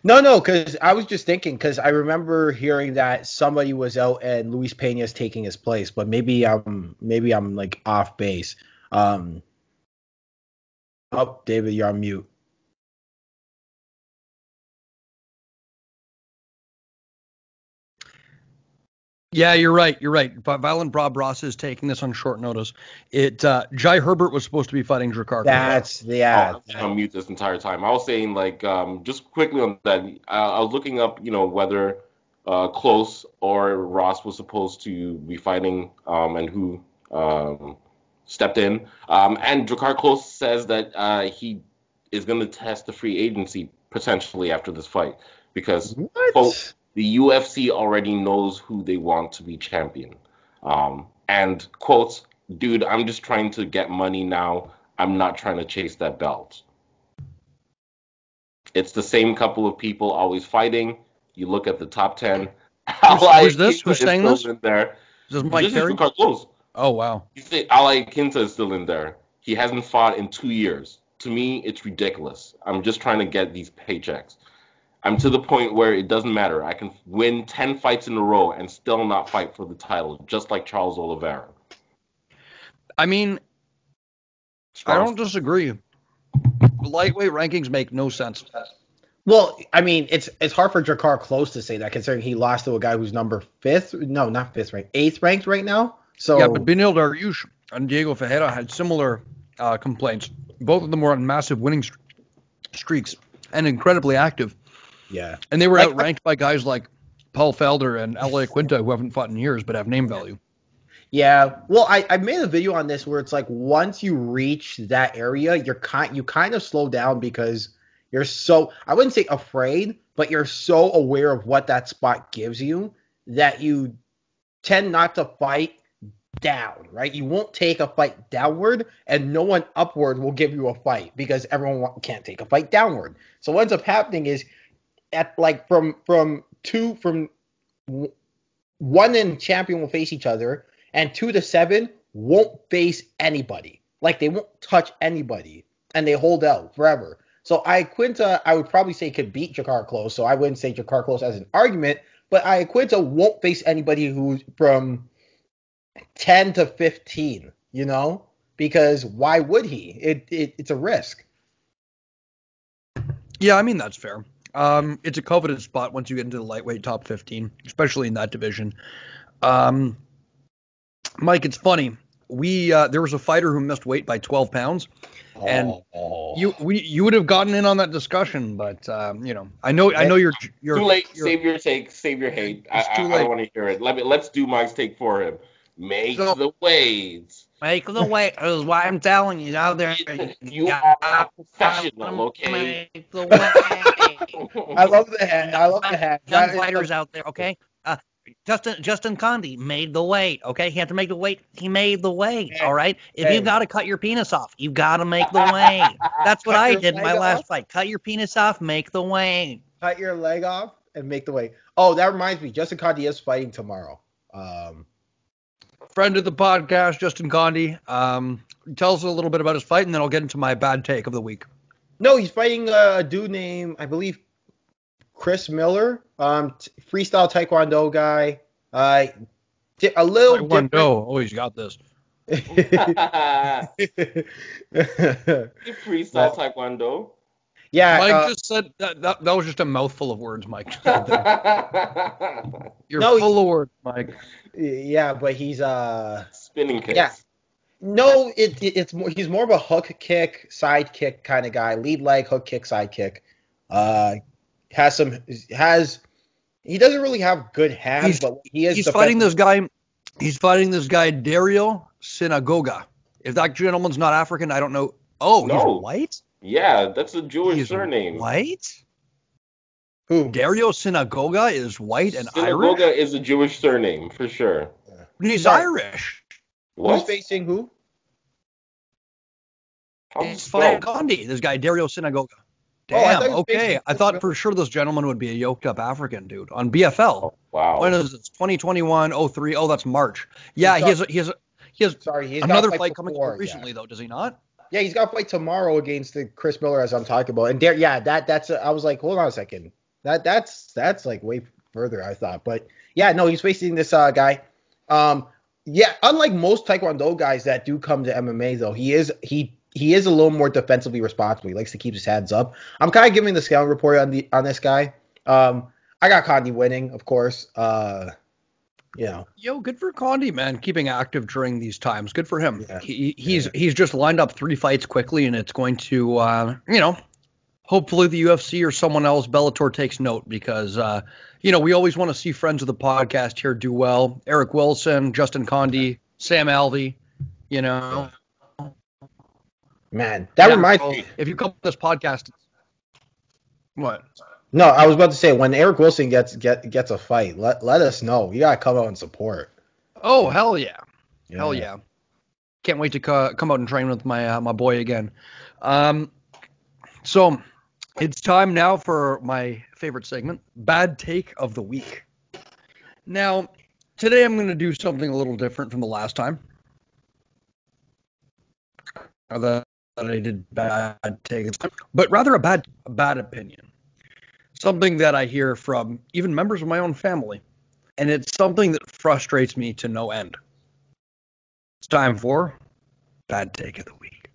No, because I was just thinking, because I remember hearing that somebody was out and Luis Pena's taking his place, but maybe I'm like off base. Oh, David, you're on mute. Yeah, you're right. You're right. Violent Bob Ross is taking this on short notice. Jai Herbert was supposed to be fighting Drakkar Klose. I've been on mute this entire time. I was saying, like, just quickly on that, I was looking up, whether Close or Ross was supposed to be fighting, and who stepped in. And Drakkar Klose says that he is going to test the free agency potentially after this fight because quote, the UFC already knows who they want to be champion. And quotes, dude, I'm just trying to get money now. I'm not trying to chase that belt. It's the same couple of people always fighting. You look at the top 10. Who's this? Who's saying this? In there. Is this Mike Perry? This is Close. Oh, wow. You say Ali Kinta is still in there. He hasn't fought in 2 years. To me, it's ridiculous. I'm just trying to get these paychecks. I'm to the point where it doesn't matter. I can win 10 fights in a row and still not fight for the title, just like Charles Oliveira. I mean, I don't disagree. Lightweight rankings make no sense. Well, I mean, it's hard for Drakkar Klose to say that, considering he lost to a guy who's number 8th ranked right now. So yeah, but Beneil Dariush and Diego Ferreira had similar complaints. Both of them were on massive winning streaks and incredibly active. Yeah. And they were outranked by guys like Paul Felder and L.A. Quinta, who haven't fought in years but have name value. Yeah. Well, I made a video on this where it's like once you reach that area, you kind of slow down because you're so, I wouldn't say afraid, but you're so aware of what that spot gives you that you tend not to fight down, right? You won't take a fight downward, and no one upward will give you a fight because everyone can't take a fight downward. So what ends up happening is at like from 1 and champion will face each other, and 2 to 7 won't face anybody. Like they won't touch anybody, and they hold out forever. So Quinta, I would probably say could beat Drakkar Klose. So I wouldn't say Drakkar Klose as an argument, but Quinta won't face anybody who's from 10 to 15, because why would he? It's a risk. Yeah, I mean, that's fair. It's a coveted spot once you get into the lightweight top 15, especially in that division. Mike, it's funny. There was a fighter who missed weight by 12 pounds, and you would have gotten in on that discussion, but I know you're too late. Save your take, save your hate. I don't want to hear it. Let's do Mike's take for him. Make the waves. Make the waves is what I'm telling you out there. You are professional, okay? Make the waves. I love the hat. Young fighters out there, okay? Justin Conde made the weight, okay? He had to make the weight. He made the weight, all right? If you've got to cut your penis off, you've got to make the weight. That's what I did in my last fight. Cut your penis off, make the weight. Cut your leg off and make the weight. Oh, that reminds me. Justin Conde is fighting tomorrow. Friend of the podcast, Justin Conde. Tell us a little bit about his fight, and then I'll get into my bad take of the week. No, he's fighting a dude named, I believe, Chris Miller, freestyle taekwondo guy. A little different. Oh, he's got this. Freestyle taekwondo. Yeah, Mike just said that was just a mouthful of words, Mike. You're full of words, Mike. Yeah, but he's spinning kicks. Yeah. No, it's more, he's more of a hook kick, side kick kind of guy. Lead leg, hook kick, side kick. He doesn't really have good hands, but he is. He's fighting this guy. He's fighting this guy Dario Sinagoga. If that gentleman's not African, I don't know. Oh, no. He's white? Yeah, that's a Jewish surname. White? Who? Dario Sinagoga is white and Irish? Sinagoga is a Jewish surname, for sure. He's Irish. What? Who's facing who? He's fighting Conde, this guy, Dario Sinagoga. Damn, okay. I thought for sure this gentleman would be a yoked-up African dude on BFL. Oh, wow. When is this? 2021, 03. Oh, that's March. Yeah, he has another fight coming recently, though, does he not? Yeah, he's got a fight tomorrow against the Chris Miller, as I'm talking about. And that's I was like, hold on a second. That's like way further, I thought. But yeah, no, he's facing this guy. Yeah, unlike most Taekwondo guys that do come to MMA, though, he is a little more defensively responsible. He likes to keep his hands up. I'm kind of giving the scouting report on this guy. I got Conde winning, of course. Yo, good for Condi, man, keeping active during these times. Good for him. Yeah. He's just lined up 3 fights quickly, and it's going to, hopefully the UFC or someone else, Bellator, takes note because, we always want to see friends of the podcast here do well. Eric Wilson, Justin Condi, Sam Alvey, Man, that reminds me. If you come to this podcast, what? No, I was about to say, when Eric Wilson gets a fight, let us know. You gotta come out and support. Oh, hell yeah. Hell yeah. Can't wait to come out and train with my boy again. So it's time now for my favorite segment, Bad Take of the Week. Now, today I'm going to do something a little different from the last time that I did bad take, but rather a bad opinion. Something that I hear from even members of my own family, and it's something that frustrates me to no end. It's time for Bad Take of the Week.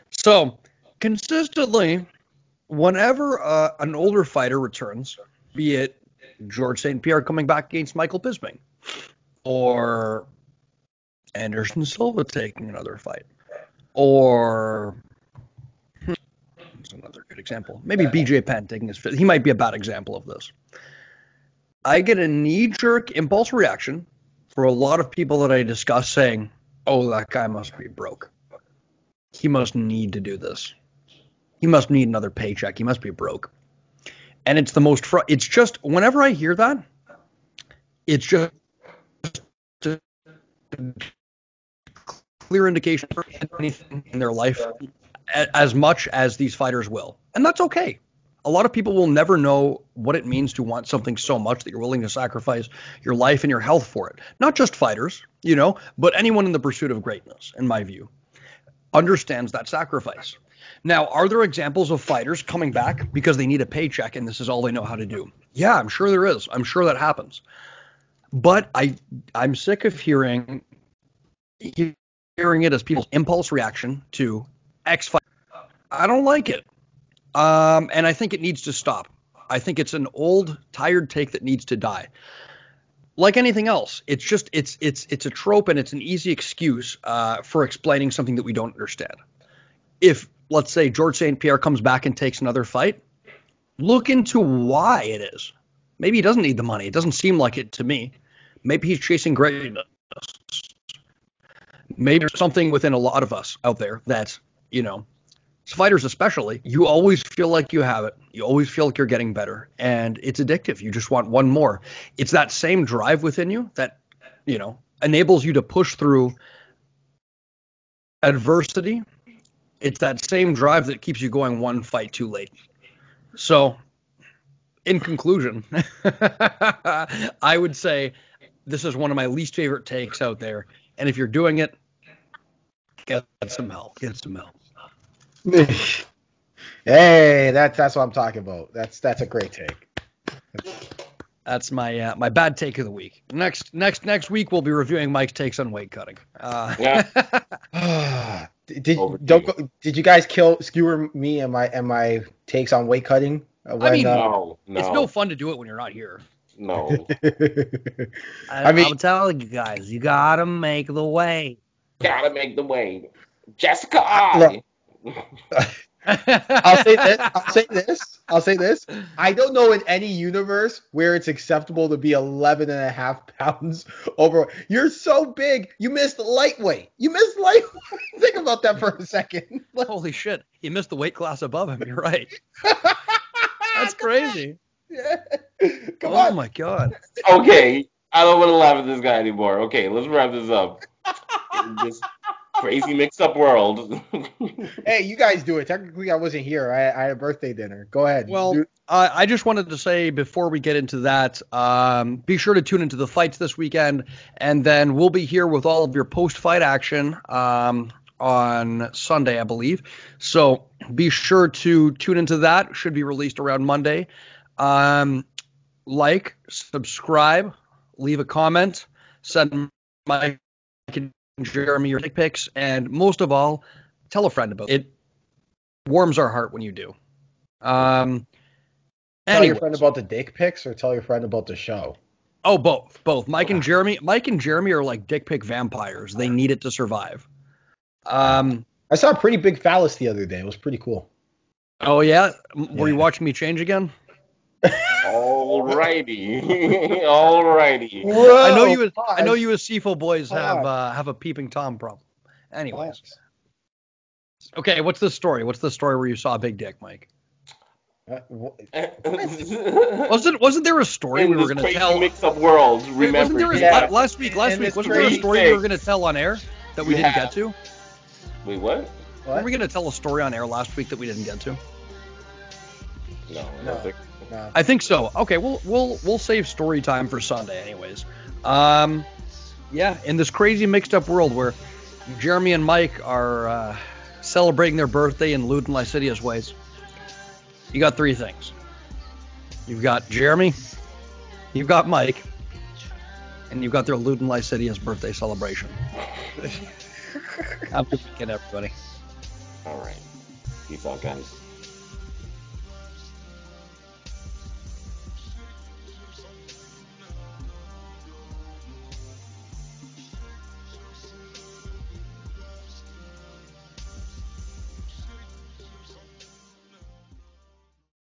So, consistently, whenever an older fighter returns, be it George St. Pierre coming back against Michael Bisping, or Anderson Silva taking another fight, or another good example, maybe BJ Penn taking his fifth. He might be a bad example of this. I get a knee-jerk impulse reaction for a lot of people that I discuss saying, oh, that guy must be broke. He must need to do this. He must need another paycheck. He must be broke. And it's the most, it's just, whenever I hear that, it's just a clear indication for anything in their life, as much as these fighters will. And that's okay. A lot of people will never know what it means to want something so much that you're willing to sacrifice your life and your health for it. Not just fighters, but anyone in the pursuit of greatness, in my view, understands that sacrifice. Now, are there examples of fighters coming back because they need a paycheck and this is all they know how to do? Yeah, I'm sure there is. I'm sure that happens. But I'm sick of hearing it as people's impulse reaction to X fight. I don't like it. And I think it needs to stop. I think it's an old, tired take that needs to die. Like anything else, it's just it's a trope and it's an easy excuse for explaining something that we don't understand. If, let's say, George St. Pierre comes back and takes another fight, look into why it is. Maybe he doesn't need the money. It doesn't seem like it to me. Maybe he's chasing greatness. Maybe there's something within a lot of us out there that, fighters especially, you always feel like you have it. You always feel like you're getting better. And it's addictive. You just want one more. It's that same drive within you that, enables you to push through adversity. It's that same drive that keeps you going one fight too late. So, in conclusion, I would say this is one of my least favorite takes out there. And if you're doing it, get some help. Get some help. Hey, that's what I'm talking about. That's a great take. That's my my bad take of the week. Next week we'll be reviewing Mike's takes on weight cutting. Did you guys skewer me and my takes on weight cutting? No. It's no fun to do it when you're not here. No. I'm telling you guys, you gotta make the weight. Gotta make the weight. Jessica I. I'll say this. I don't know in any universe where it's acceptable to be 11.5 pounds over. You're so big. You missed lightweight. Think about that for a second. Holy shit. You missed the weight class above him. You're right. That's crazy. Yeah. Come on. Oh my God. Okay. I don't want to laugh at this guy anymore. Okay, let's wrap this up. This crazy mixed up world. Hey, you guys do it. Technically, I wasn't here. I had a birthday dinner. Go ahead. Well, I just wanted to say before we get into that, be sure to tune into the fights this weekend, and then we'll be here with all of your post-fight action on Sunday, I believe. So be sure to tune into that. Should be released around Monday. Like, subscribe, leave a comment, send Mike and Jeremy your dick pics, and most of all, tell a friend about it. It warms our heart when you do. Tell your friend about the dick pics, or tell your friend about the show? Oh, both. Mike and Jeremy are like dick pic vampires. They need it to survive. I saw a pretty big phallus the other day. It was pretty cool. Oh yeah, were you watching me change again? Alrighty. Whoa, I know you pause. Asiffo boys have a peeping Tom problem. Anyways, okay, what's the story? What's the story where you saw a big dick, Mike? Wasn't there a story we were going to tell? Mix-up world. Remember? Last week? Wasn't there a story we were going to tell on air that we didn't get to? Wait, what? Were we going to tell a story on air last week that we didn't get to? No. I think so. Okay, we'll save story time for Sunday, anyways. Yeah, in this crazy mixed up world where Jeremy and Mike are celebrating their birthday in lewd and lascivious ways, you got three things. You've got Jeremy, you've got Mike, and you've got their lewd and lascivious birthday celebration. Have a good weekend, everybody. All right. Peace out, guys.